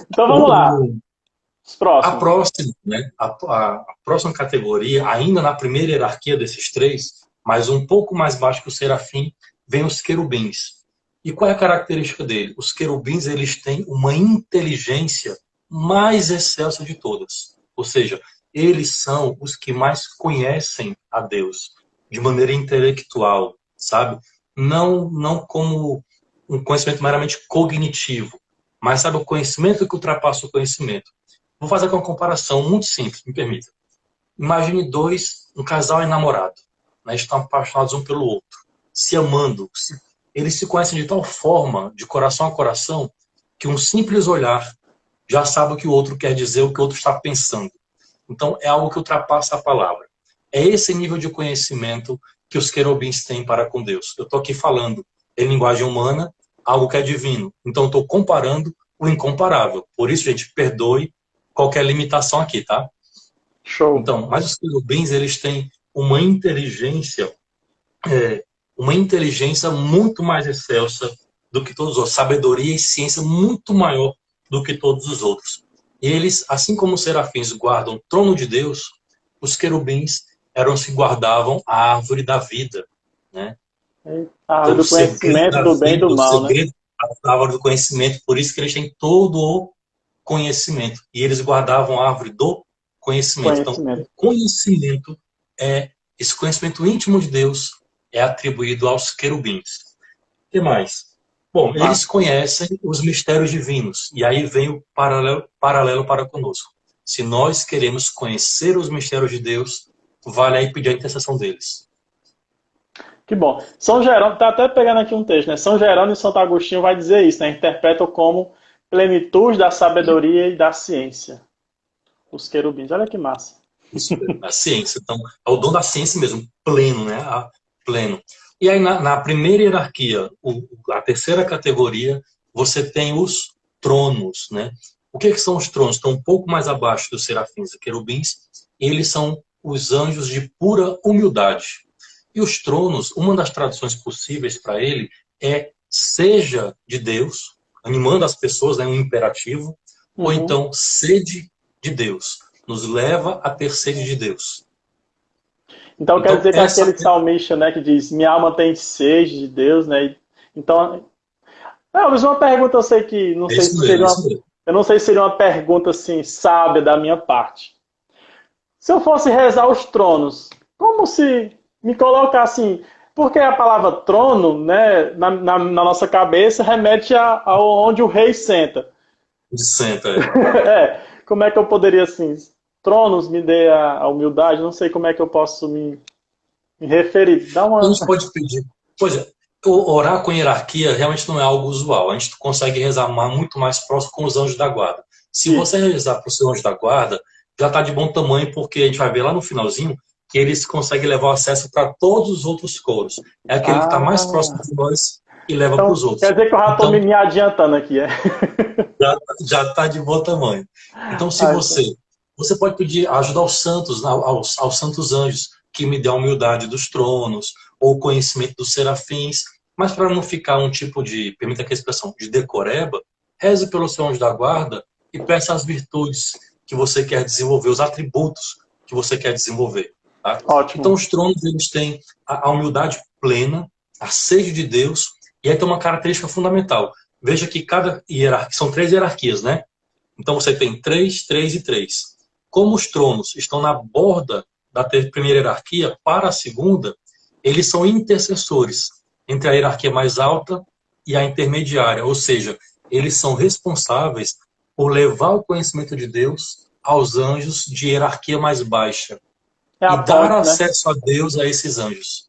Então vamos lá. Os próximos. A próxima, né? A próxima categoria, ainda na primeira hierarquia desses 3, mas um pouco mais baixo que o serafim, vem os querubins. E qual é a característica dele? Os querubins, eles têm uma inteligência mais excelsa de todas. Ou seja, eles são os que mais conhecem a Deus de maneira intelectual, sabe? Não como um conhecimento meramente cognitivo, mas sabe, o conhecimento que ultrapassa o conhecimento. Vou fazer aqui uma comparação muito simples, me permita. Imagine um casal enamorado, né? Estão apaixonados um pelo outro, se amando, eles se conhecem de tal forma, de coração a coração, que um simples olhar já sabe o que o outro quer dizer, o que o outro está pensando. Então, é algo que ultrapassa a palavra. É esse nível de conhecimento que os querubins têm para com Deus. Eu estou aqui falando em linguagem humana, algo que é divino. Então, eu estou comparando o incomparável. Por isso, gente, perdoe qualquer limitação aqui, tá? Show. Então, mas os querubins, eles têm uma inteligência muito mais excelsa do que todos os outros, sabedoria e ciência muito maior do que todos os outros. E eles, assim como os serafins guardam o trono de Deus, os querubins eram os que guardavam a árvore da vida, né? A Então, árvore do conhecimento do bem e do mal, né? A árvore do conhecimento, por isso que eles têm todo o conhecimento. E eles guardavam a árvore do conhecimento. Então, o conhecimento esse conhecimento íntimo de Deus é atribuído aos querubins. O que mais? Bom, eles conhecem os mistérios divinos. E aí vem o paralelo para conosco. Se nós queremos conhecer os mistérios de Deus, vale aí pedir a intercessão deles. Que bom. São Jerônimo, tá até pegando aqui um texto, né? São Jerônimo e Santo Agostinho vai dizer isso, né? Interpretam como plenitude da sabedoria e da ciência. Os querubins. Olha que massa. Isso, a ciência. Então, é o dom da ciência mesmo, pleno, né? Pleno. E aí, na primeira hierarquia, a terceira categoria, você tem os tronos, né? O que são os tronos? Estão um pouco mais abaixo dos serafins e querubins. Eles são os anjos de pura humildade. E os tronos, uma das traduções possíveis para ele é seja de Deus, animando as pessoas, né, um imperativo, ou então sede de Deus, nos leva a ter sede de Deus. Então quer dizer que aquele salmista, né, que diz, minha alma tem sede de Deus, né? Então, mas uma pergunta, eu sei que não sei se seria eu não sei se seria uma pergunta assim sábia da minha parte. Se eu fosse rezar os tronos, como se me colocar assim, porque a palavra trono, né, na nossa cabeça remete a onde o rei senta. Senta, como é que eu poderia, assim, tronos me dê a humildade, não sei como é que eu posso me referir. A gente pode pedir, pois é, orar com hierarquia realmente não é algo usual, a gente consegue rezar muito mais próximo com os anjos da guarda. Se você rezar para o seu anjo da guarda, já está de bom tamanho, porque a gente vai ver lá no finalzinho que eles conseguem levar acesso para todos os outros coros. É aquele que está mais próximo de nós e leva para os outros. Quer dizer que eu já estou me adiantando aqui, Já está de bom tamanho. Então, se você pode pedir ajuda aos santos, aos santos anjos, que me dê a humildade dos tronos, ou o conhecimento dos serafins, mas para não ficar um tipo de, permita que a expressão, de decoreba, reze pelo seu anjo da guarda e peça as virtudes que você quer desenvolver, os atributos que você quer desenvolver. Tá? Ótimo. Então, os tronos, eles têm a humildade plena, a sede de Deus, e aí tem uma característica fundamental. Veja que cada hierarquia, são 3 hierarquias, né? Então, você tem 3, 3 e 3. Como os tronos estão na borda da primeira hierarquia para a segunda, eles são intercessores entre a hierarquia mais alta e a intermediária, ou seja, eles são responsáveis por levar o conhecimento de Deus aos anjos de hierarquia mais baixa. E dar acesso a Deus a esses anjos.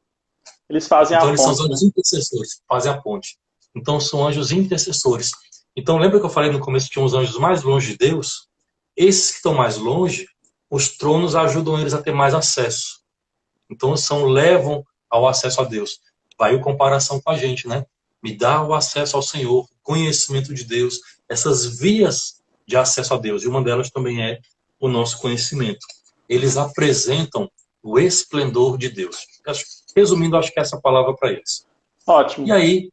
Eles fazem a ponte. Então, eles são anjos intercessores, fazem a ponte. Então, são anjos intercessores. Então, lembra que eu falei no começo que tinha os anjos mais longe de Deus? Esses que estão mais longe, os tronos ajudam eles a ter mais acesso. Então, levam ao acesso a Deus. Vai em comparação com a gente, né? Me dá o acesso ao Senhor, conhecimento de Deus, essas vias de acesso a Deus. E uma delas também é o nosso conhecimento. Eles apresentam o esplendor de Deus. Resumindo, acho que é essa palavra para eles. Ótimo. E aí,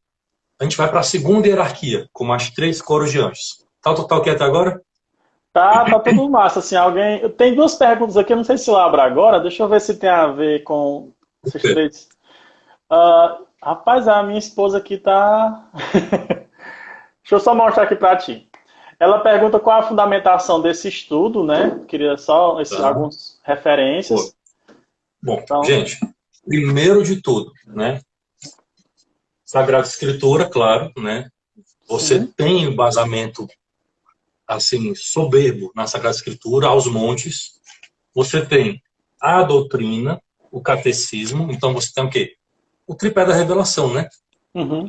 a gente vai para a segunda hierarquia, com mais 3 coros de anjos. Tá o total que até agora? Tá tudo massa. Assim, tem 2 perguntas aqui, eu não sei se labra agora, deixa eu ver se tem a ver com esses 3. Rapaz, a minha esposa aqui tá... Deixa eu só mostrar aqui para ti. Ela pergunta qual a fundamentação desse estudo, né? Queria só algumas referências. Bom, então, gente, primeiro de tudo, né? Sagrada Escritura, claro, né? Você tem embasamento, assim, soberbo na Sagrada Escritura, aos montes. Você tem a doutrina, o catecismo. Então, você tem o quê? O tripé da revelação, né?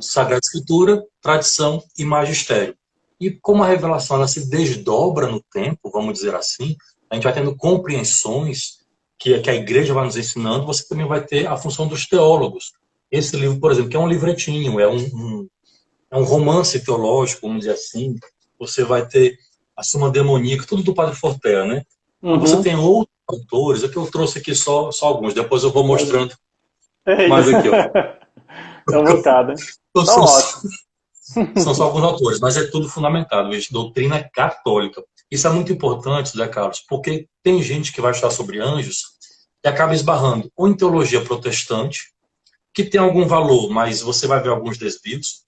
Sagrada Escritura, tradição e magistério. E como a revelação ela se desdobra no tempo, vamos dizer assim, a gente vai tendo compreensões que a igreja vai nos ensinando, você também vai ter a função dos teólogos. Esse livro, por exemplo, que é um livretinho, é um romance teológico, vamos dizer assim. Você vai ter a Suma Demoníaca, tudo do Padre Fortea, né? Você tem outro autores, é que eu trouxe aqui só alguns, depois eu vou mostrando mais Eita. aqui, ó. É um bocado, hein? Então, Tá ótimo. são só alguns autores, mas é tudo fundamentado, veja, doutrina católica. Isso é muito importante, Zé Carlos, porque tem gente que vai estudar sobre anjos e acaba esbarrando ou em teologia protestante, que tem algum valor, mas você vai ver alguns desvios.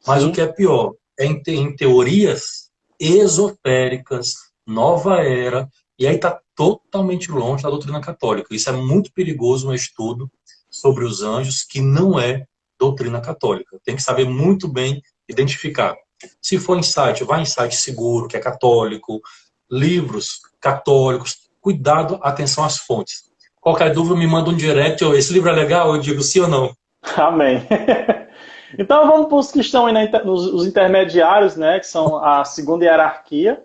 Mas o Sim. que é pior é em teorias esotéricas, nova era, e aí está totalmente longe da doutrina católica. Isso é muito perigoso, um estudo sobre os anjos que não é doutrina católica. Tem que saber muito bem identificar. Se for em site, vai em site seguro, que é católico, livros católicos. Cuidado, atenção às fontes. Qualquer dúvida, me manda um direct. Esse livro é legal? Eu digo sim ou não. Amém. Então vamos para os que estão aí os intermediários, né? Que são a segunda hierarquia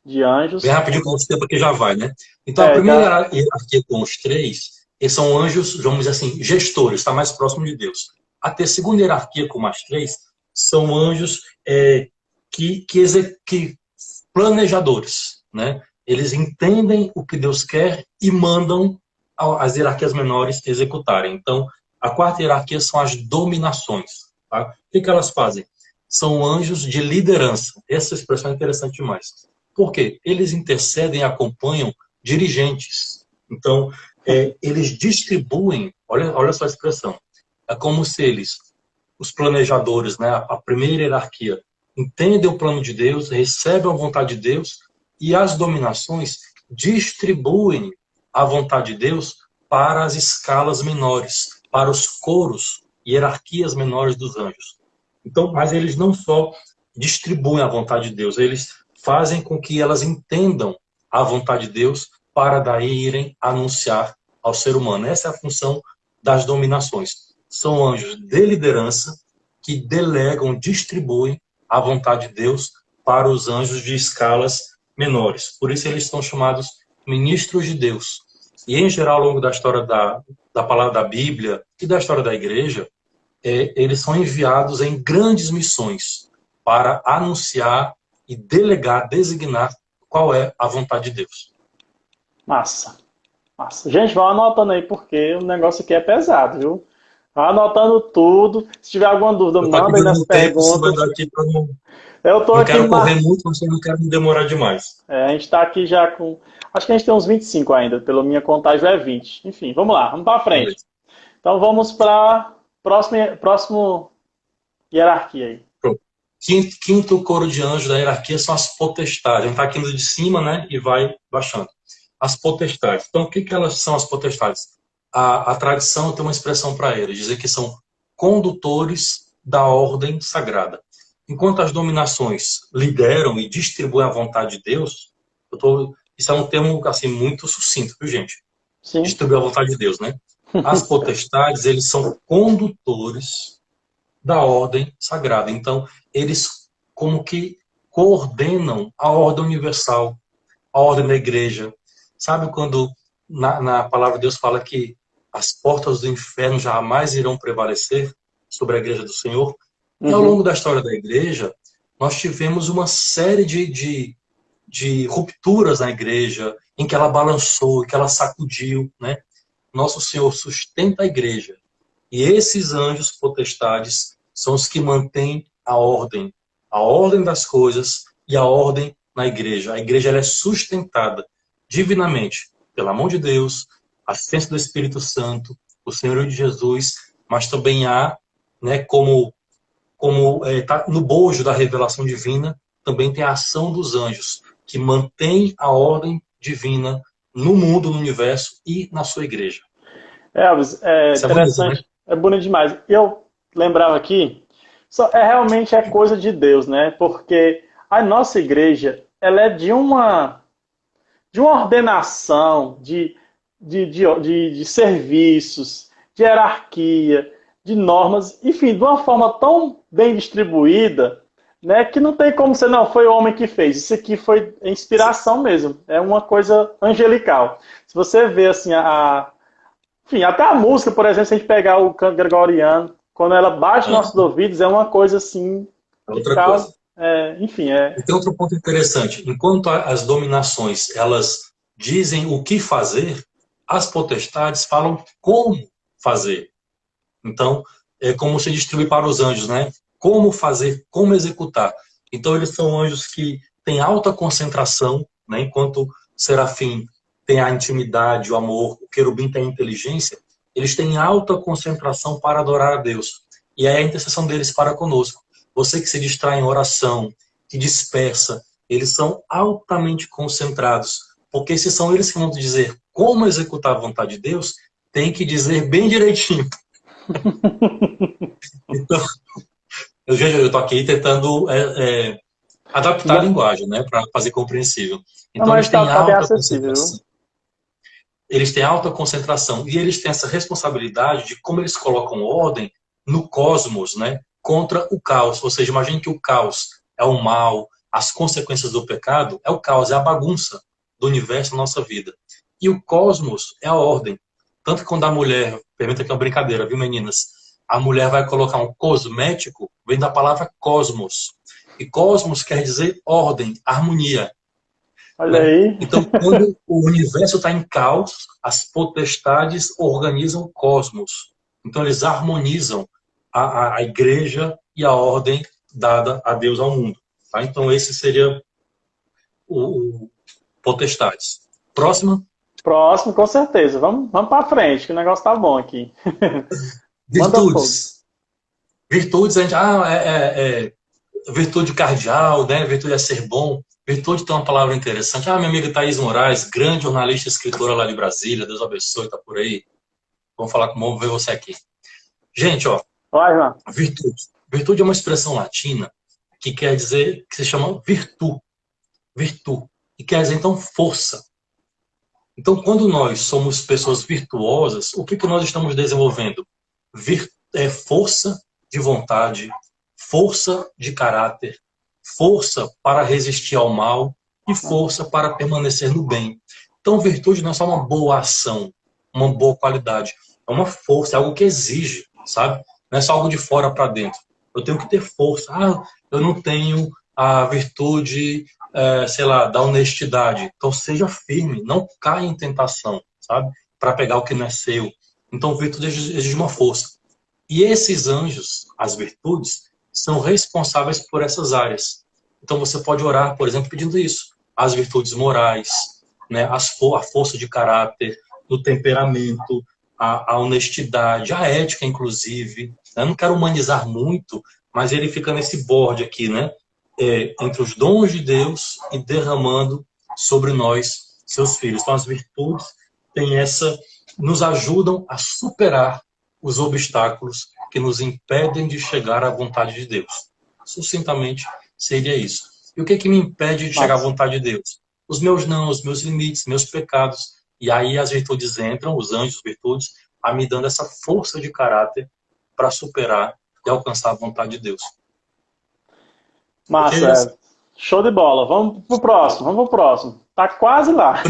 de Bem anjos. rapidinho com o tempo que já vai, né? Então, a primeira Já. hierarquia com os três, eles são anjos, vamos dizer assim, gestores, está mais próximo de Deus. A segunda hierarquia com mais três são anjos que planejadores, né? Eles entendem o que Deus quer e mandam as hierarquias menores executarem. Então, a quarta hierarquia são as dominações. Tá? O que elas fazem? São anjos de liderança. Essa expressão é interessante demais. Por quê? Eles intercedem e acompanham dirigentes. Então, eles distribuem, olha só a expressão, é como se os planejadores, né, a primeira hierarquia, entendem o plano de Deus, recebem a vontade de Deus, e as dominações distribuem a vontade de Deus para as escalas menores, para os coros, hierarquias menores dos anjos. Então, mas eles não só distribuem a vontade de Deus, eles fazem com que elas entendam a vontade de Deus para daí irem anunciar ao ser humano. Essa é a função das dominações. São anjos de liderança que delegam, distribuem a vontade de Deus para os anjos de escalas menores. Por isso eles são chamados ministros de Deus. E, em geral, ao longo da história da palavra da Bíblia e da história da igreja, eles são enviados em grandes missões para anunciar e delegar, designar qual é a vontade de Deus. Massa. Massa. Gente, vão anotando aí, porque o negócio aqui é pesado, viu? Vão anotando tudo. Se tiver alguma dúvida, Eu estou aqui manda aí dando nas um tempo, isso vai perguntas. dar aqui para Eu tô não aqui, quero correr muito, mas eu não quero me demorar demais. a gente tá aqui já com... Acho que a gente tem uns 25 ainda, pela minha contagem é 20. Enfim, vamos lá, vamos para frente. Beleza. Então vamos para próximo hierarquia aí. Pronto. Quinto coro de anjos da hierarquia são as potestades. A gente está aqui indo de cima, né, e vai baixando. As potestades. Então, o que elas são as potestades? A tradição tem uma expressão para eles, dizer que são condutores da ordem sagrada. Enquanto as dominações lideram e distribuem a vontade de Deus, isso é um termo assim, muito sucinto, viu, gente? Sim. Distribuir a vontade de Deus, né? As potestades, eles são condutores da ordem sagrada. Então, eles como que coordenam a ordem universal, a ordem da igreja. Sabe quando na palavra de Deus fala que as portas do inferno jamais irão prevalecer sobre a igreja do Senhor? E ao longo da história da igreja, nós tivemos uma série de rupturas na igreja, em que ela balançou, que ela sacudiu, né? Nosso Senhor sustenta a igreja. E esses anjos potestades são os que mantêm a ordem das coisas e a ordem na igreja. A igreja ela é sustentada divinamente pela mão de Deus, a assistência do Espírito Santo, o Senhor de Jesus, mas também há, né, como tá no bojo da revelação divina, também tem a ação dos anjos, que mantém a ordem divina no mundo, no universo e na sua igreja. Elvis, é Isso é bonito, interessante, né? é bonito demais. Eu lembrava aqui, realmente é coisa de Deus, né? Porque a nossa igreja, ela é de uma ordenação, de serviços, de hierarquia, de normas, enfim, de uma forma tão bem distribuída, né, que não tem como ser, não, foi o homem que fez. Isso aqui foi inspiração mesmo. É uma coisa angelical. Se você vê, assim, enfim, até a música, por exemplo, se a gente pegar o canto gregoriano, quando ela bate nos nossos ouvidos, é uma coisa, assim... Outra coisa. Enfim, E tem outro ponto interessante. Enquanto as dominações, elas dizem o que fazer, as potestades falam como fazer. Então, é como se distribui para os anjos, né? Como fazer, como executar. Então, eles são anjos que têm alta concentração, né? Enquanto o serafim tem a intimidade, o amor, o querubim tem a inteligência, eles têm alta concentração para adorar a Deus. E é a intercessão deles para conosco. Você que se distrai em oração, que dispersa, eles são altamente concentrados. Porque se são eles que vão dizer como executar a vontade de Deus, tem que dizer bem direitinho. Então, eu estou aqui tentando adaptar a linguagem, né, para fazer compreensível. Não, Então, mas tá bem acessível, viu? Eles têm alta concentração e eles têm essa responsabilidade de como eles colocam ordem no cosmos, né, contra o caos. Ou seja, imagine que o caos é o mal, as consequências do pecado é o caos, é a bagunça do universo na nossa vida. E o cosmos é a ordem. Tanto que quando a mulher, permita que é uma brincadeira, viu, meninas? A mulher vai colocar um cosmético, vem da palavra cosmos. E cosmos quer dizer ordem, harmonia. Olha Né? aí. Então, quando o universo está em caos, as potestades organizam o cosmos. Então, eles harmonizam a igreja e a ordem dada a Deus ao mundo. Tá? Então, esse seria o potestades. Próxima. Próximo, com certeza. Vamos para frente, que o negócio tá bom aqui. Manda fogo. Virtudes. Virtudes, a gente, virtude cardial, né? Virtude é ser bom. Virtude tem uma palavra interessante. Minha amiga Thaís Moraes, grande jornalista e escritora lá de Brasília, Deus abençoe, tá por aí. Vamos ver você aqui. Gente, ó, Vai, João. virtude. Virtude é uma expressão latina que quer dizer, que se chama virtu. Virtu. E quer dizer, então, força. Então, quando nós somos pessoas virtuosas, o que nós estamos desenvolvendo? Força de vontade, força de caráter, força para resistir ao mal e força para permanecer no bem. Então, virtude não é só uma boa ação, uma boa qualidade. É uma força, é algo que exige, sabe? Não é só algo de fora para dentro. Eu tenho que ter força. Eu não tenho a virtude, sei lá, da honestidade. Então, seja firme, não caia em tentação, sabe? Para pegar o que não é seu. Então, virtude exige uma força. E esses anjos, as virtudes, são responsáveis por essas áreas. Então, você pode orar, por exemplo, pedindo isso. As virtudes morais, né? A força de caráter, o temperamento, a honestidade, a ética, inclusive. Eu não quero humanizar muito, mas ele fica nesse borde aqui, né? Entre os dons de Deus e derramando sobre nós, seus filhos. Então, as virtudes nos ajudam a superar os obstáculos que nos impedem de chegar à vontade de Deus. Sucintamente, seria isso. E o que me impede de chegar à vontade de Deus? Os meus não, os meus limites, meus pecados. E aí as virtudes entram, os anjos, virtudes, a me dando essa força de caráter para superar e alcançar a vontade de Deus. Massa, show de bola. Vamos pro próximo. Tá quase lá.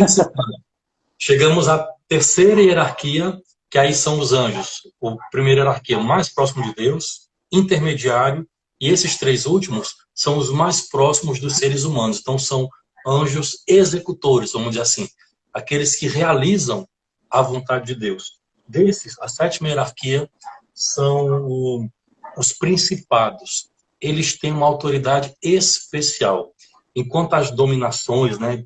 Chegamos à terceira hierarquia, que aí são os anjos. A primeira hierarquia mais próximo de Deus, intermediário, e esses três últimos são os mais próximos dos seres humanos. Então são anjos executores, vamos dizer assim, aqueles que realizam a vontade de Deus. Desses, a sétima hierarquia são os principados. Eles têm uma autoridade especial. Enquanto as dominações, né,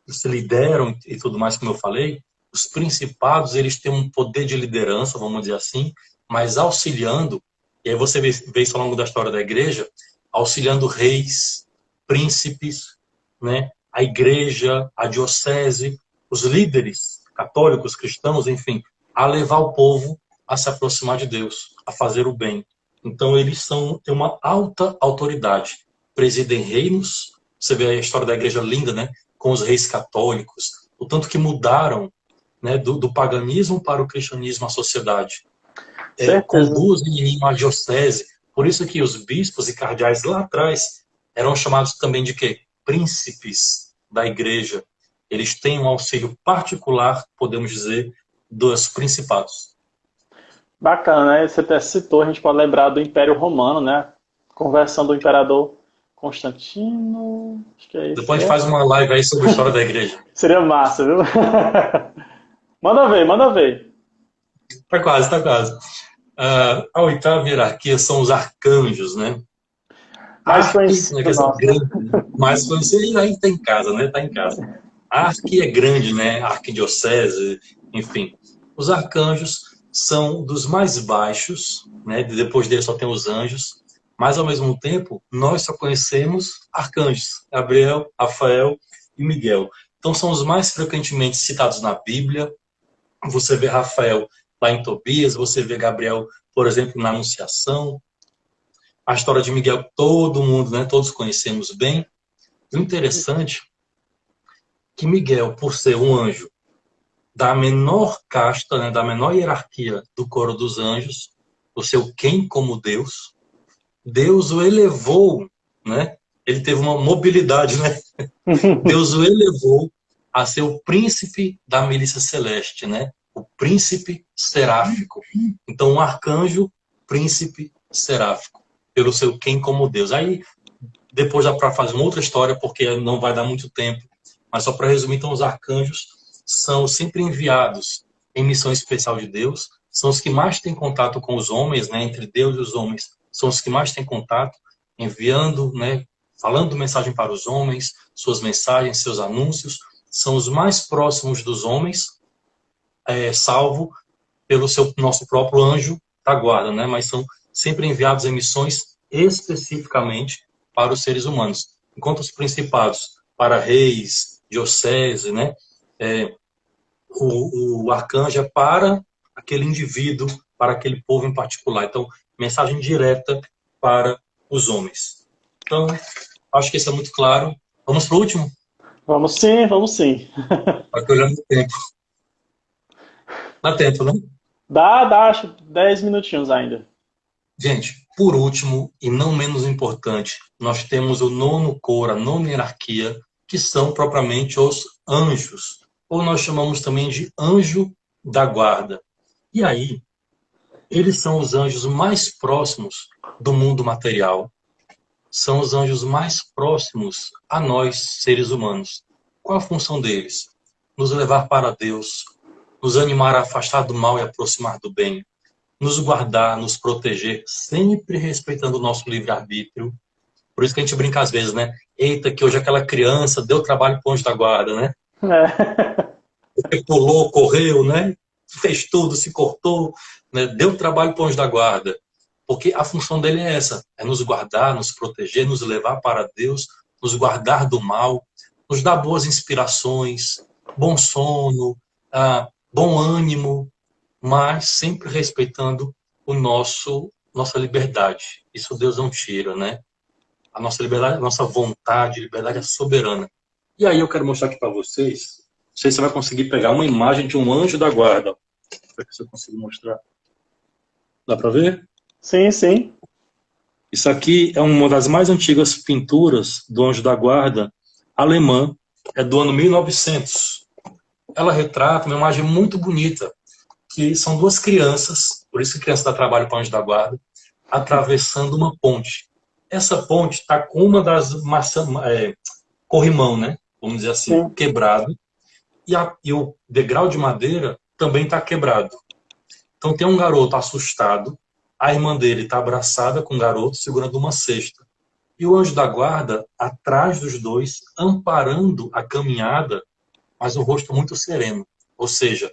se lideram e tudo mais, como eu falei, os principados, eles têm um poder de liderança, vamos dizer assim, mas auxiliando, e aí você vê isso ao longo da história da igreja, auxiliando reis, príncipes, né, a igreja, a diocese, os líderes católicos, cristãos, enfim, a levar o povo a se aproximar de Deus, a fazer o bem. Então, eles têm uma alta autoridade. Presidem reinos, você vê a história da igreja linda, né, com os reis católicos, o tanto que mudaram, né, do paganismo para o cristianismo a sociedade. Conduzem a diocese. Por isso que os bispos e cardeais lá atrás eram chamados também de quê? Príncipes da igreja. Eles têm um auxílio particular, podemos dizer, dos principados. Bacana, né? Você até citou, a gente pode lembrar do Império Romano, né? Conversão do imperador Constantino, acho que é esse. Depois a gente faz uma live aí sobre a história da igreja. Seria massa, viu? Manda ver, manda ver. Tá quase, tá quase. A oitava hierarquia são os arcanjos, né? Mais Arque, né, conhecido, nossa. grande, mas você ainda tá em casa, né? Tá em casa. Arque é grande, né? Arquidiocese, enfim. Os arcanjos são dos mais baixos, né? Depois deles só tem os anjos, mas ao mesmo tempo nós só conhecemos arcanjos, Gabriel, Rafael e Miguel. Então são os mais frequentemente citados na Bíblia. Você vê Rafael lá em Tobias, você vê Gabriel, por exemplo, na Anunciação. A história de Miguel, todo mundo, né? Todos conhecemos bem. O interessante é que Miguel, por ser um anjo da menor casta, né, da menor hierarquia do coro dos anjos, o seu quem como Deus, Deus o elevou, né? Ele teve uma mobilidade, né? Deus o elevou a ser o príncipe da milícia celeste, né? O príncipe seráfico. Então, um arcanjo, príncipe seráfico, pelo seu quem como Deus. Aí, depois dá para fazer uma outra história, porque não vai dar muito tempo. Mas só para resumir, então, os arcanjos são sempre enviados em missão especial de Deus, são os que mais têm contato com os homens, né? Entre Deus e os homens, são os que mais têm contato, enviando, né? Falando mensagem para os homens, suas mensagens, seus anúncios, são os mais próximos dos homens, salvo pelo nosso próprio anjo da guarda, né? Mas são sempre enviados em missões especificamente para os seres humanos. Enquanto os principados para reis, diocese, né? O arcanjo é para aquele indivíduo, para aquele povo em particular. Então, mensagem direta para os homens. Então, acho que isso é muito claro. Vamos para o último? Vamos sim, vamos sim. Para olhando o tempo. Dá tempo, né? Dá, acho 10 minutinhos ainda. Gente, por último, e não menos importante, nós temos o nono coro, a nona hierarquia, que são propriamente os anjos, ou nós chamamos também de anjo da guarda. E aí, eles são os anjos mais próximos do mundo material, são os anjos mais próximos a nós, seres humanos. Qual a função deles? Nos levar para Deus, nos animar a afastar do mal e aproximar do bem, nos guardar, nos proteger, sempre respeitando o nosso livre-arbítrio. Por isso que a gente brinca às vezes, né? Eita, que hoje aquela criança deu trabalho para o anjo da guarda, né? Porque pulou, correu, né? Fez tudo, se cortou, né? Deu trabalho para o anjo da guarda. Porque a função dele é essa, é nos guardar, nos proteger, nos levar para Deus, nos guardar do mal, nos dar boas inspirações, bom sono, bom ânimo, mas sempre respeitando nossa liberdade. Isso Deus não tira, né? A nossa liberdade, a nossa vontade, liberdade é soberana. E aí eu quero mostrar aqui para vocês, não sei se você vai conseguir pegar uma imagem de um anjo da guarda. Deixa eu ver se eu consigo mostrar. Dá para ver? Sim, sim. Isso aqui é uma das mais antigas pinturas do anjo da guarda alemã, é do ano 1900. Ela retrata uma imagem muito bonita, que são duas crianças, por isso que criança dá trabalho para o anjo da guarda, atravessando uma ponte. Essa ponte está com uma das corrimão, né? Vamos dizer assim, Sim. quebrado, e o degrau de madeira também está quebrado. Então tem um garoto assustado, a irmã dele está abraçada com o garoto, segurando uma cesta. E o anjo da guarda, atrás dos dois, amparando a caminhada, mas o rosto muito sereno. Ou seja,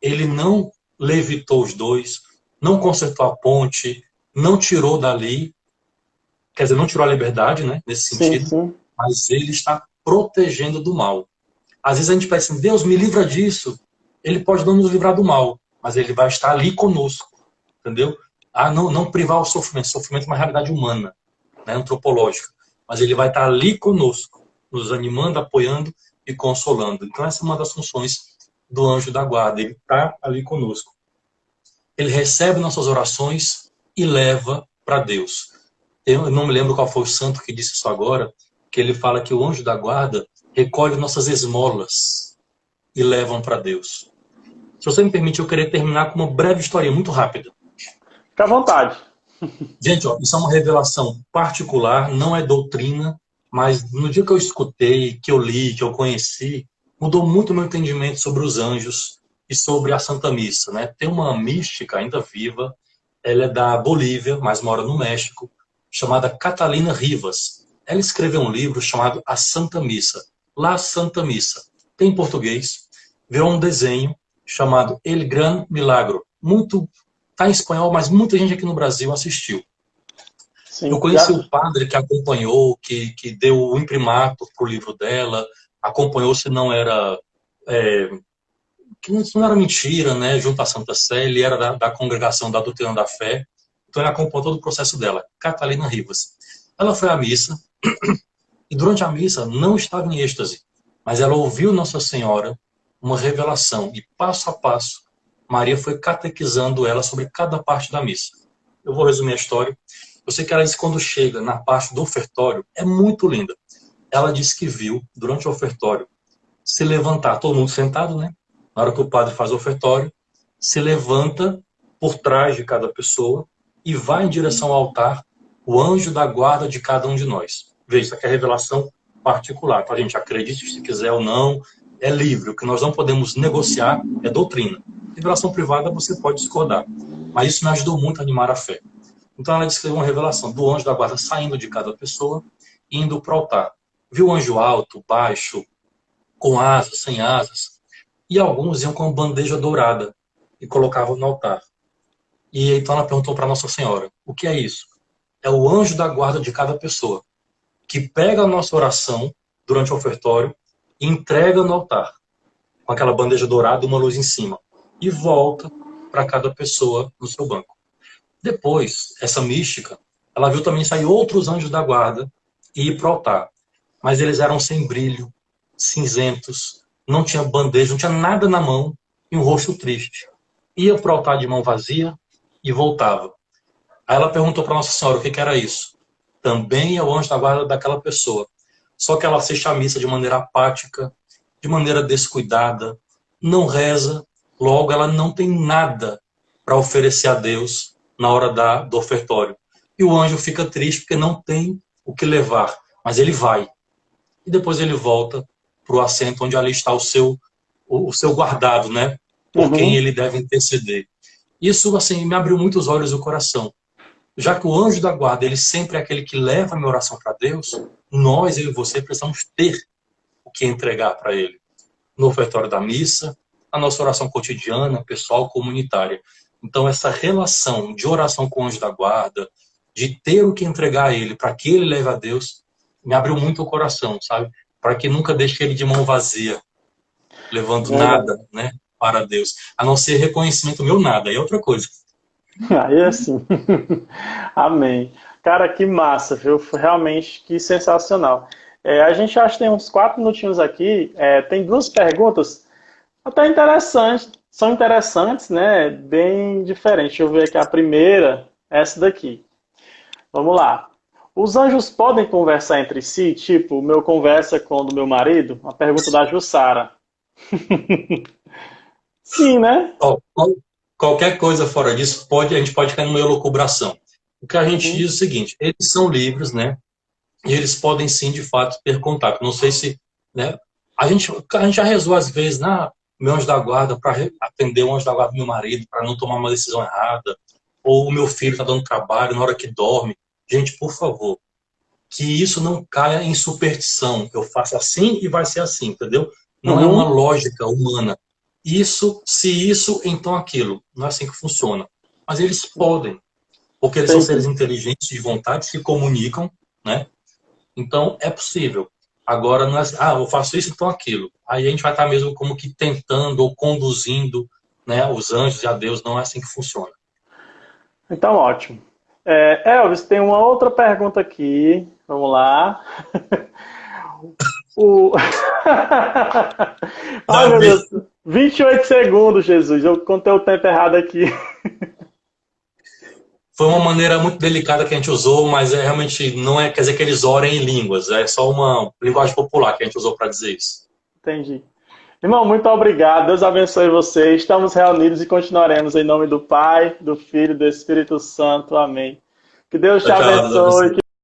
ele não levitou os dois, não consertou a ponte, não tirou dali, quer dizer, não tirou a liberdade, né, nesse sentido, Sim. mas ele está protegendo do mal. Às vezes a gente pensa assim, Deus me livra disso. Ele pode não nos livrar do mal, mas ele vai estar ali conosco, entendeu? Não privar o sofrimento. Sofrimento é uma realidade humana, né, antropológica, mas ele vai estar ali conosco, nos animando, apoiando e consolando. Então essa é uma das funções do anjo da guarda, ele está ali conosco. Ele recebe nossas orações e leva para Deus. Eu não me lembro qual foi o santo que disse isso agora, que ele fala que o anjo da guarda recolhe nossas esmolas e levam para Deus. Se você me permite, eu queria terminar com uma breve historinha muito rápida. Fica à vontade. Gente, ó, isso é uma revelação particular, não é doutrina, mas no dia que eu escutei, que eu li, que eu conheci, mudou muito o meu entendimento sobre os anjos e sobre a Santa Missa, né? Tem uma mística ainda viva, ela é da Bolívia, mas mora no México, chamada Catalina Rivas. Ela escreveu um livro chamado A Santa Missa, La Santa Missa. Tem em português, virou um desenho chamado El Gran Milagro. Muito, tá em espanhol, mas muita gente aqui no Brasil assistiu. Eu Sim, conheci já. o padre que acompanhou, que deu o imprimato para o livro dela, acompanhou se não era é, que não era mentira, né? Junto à Santa Sé, ele era da congregação da Doutrina da Fé, então ele acompanhou todo o processo dela, Catalina Rivas. Ela foi à missa e durante a missa não estava em êxtase, mas ela ouviu Nossa Senhora uma revelação e passo a passo Maria foi catequizando ela sobre cada parte da missa. Eu vou resumir a história. Eu sei que ela disse que quando chega na parte do ofertório, é muito linda. Ela disse que viu, durante o ofertório, se levantar, todo mundo sentado, né? Na hora que o padre faz o ofertório, se levanta por trás de cada pessoa e vai em direção ao altar o anjo da guarda de cada um de nós. Veja, isso aqui é revelação particular, tá, gente? Acredite se quiser ou não, é livre. O que nós não podemos negociar é doutrina. Revelação privada você pode discordar, mas isso me ajudou muito a animar a fé. Então ela descreveu uma revelação do anjo da guarda saindo de cada pessoa e indo para o altar. Viu o anjo alto, baixo, com asas, sem asas, e alguns iam com bandeja dourada e colocavam no altar. E então ela perguntou para Nossa Senhora, o que é isso? É o anjo da guarda de cada pessoa, que pega a nossa oração durante o ofertório e entrega no altar, com aquela bandeja dourada e uma luz em cima, e volta para cada pessoa no seu banco. Depois, essa mística, ela viu também sair outros anjos da guarda e ir para o altar, mas eles eram sem brilho, cinzentos, não tinha bandeja, não tinha nada na mão e um rosto triste. Ia para o altar de mão vazia e voltava. Aí ela perguntou para Nossa Senhora o que era isso. Também é o anjo da guarda daquela pessoa. Só que ela assiste a missa de maneira apática, de maneira descuidada, não reza, logo ela não tem nada para oferecer a Deus na hora do ofertório. E o anjo fica triste porque não tem o que levar, mas ele vai. E depois ele volta para o assento onde ali está o seu guardado, né? Por quem Uhum. ele deve interceder. Isso, assim, me abriu muito os olhos e o coração. Já que o anjo da guarda, ele sempre é aquele que leva a minha oração para Deus, nós, eu e você, precisamos ter o que entregar para ele. No ofertório da missa, a nossa oração cotidiana, pessoal, comunitária. Então, essa relação de oração com o anjo da guarda, de ter o que entregar a ele, para que ele leve a Deus, me abriu muito o coração, sabe? Para que nunca deixe ele de mão vazia, levando Verdade. nada, né, para Deus. A não ser reconhecimento meu, nada. Aí é outra coisa. Aí é assim. Amém. Cara, que massa, viu? Foi realmente que sensacional. A gente acha que tem uns 4 minutinhos aqui. Tem duas perguntas até interessantes. São interessantes, né? Bem diferentes. Deixa eu ver aqui a primeira, essa daqui. Vamos lá. Os anjos podem conversar entre si? Tipo, o meu conversa com o do meu marido? Uma pergunta da Jussara. Sim, né? Ó, qualquer coisa fora disso, a gente pode cair numa elucubração. O que a gente Uhum. diz é o seguinte, eles são livres, né? E eles podem sim, de fato, ter contato. Não sei se, né? A gente já rezou às vezes, meu anjo da guarda, para atender o anjo da guarda do meu marido, para não tomar uma decisão errada, ou o meu filho está dando trabalho na hora que dorme. Gente, por favor, que isso não caia em superstição. Eu faço assim e vai ser assim, entendeu? Não é uma Uhum. lógica humana. Isso, se isso, então aquilo. Não é assim que funciona. Mas eles podem, porque eles são seres Entendi. inteligentes de vontade, se comunicam, né? Então, é possível. Agora, não é assim, eu faço isso, então aquilo. Aí a gente vai estar mesmo como que tentando ou conduzindo, né, os anjos e a Deus. Não é assim que funciona. Então, ótimo. Elvis, tem uma outra pergunta aqui. Vamos lá. O... Ai, meu Davi, Deus. 28 segundos, Jesus. Eu contei o tempo errado aqui. foi uma maneira muito delicada que a gente usou, mas realmente não quer dizer que eles orem em línguas, é só uma linguagem popular que a gente usou para dizer isso. Entendi. Irmão, muito obrigado. Deus abençoe você. Estamos reunidos e continuaremos em nome do Pai, do Filho e do Espírito Santo. Amém. Que Deus te Tchau, tchau, Deus abençoe. abençoe.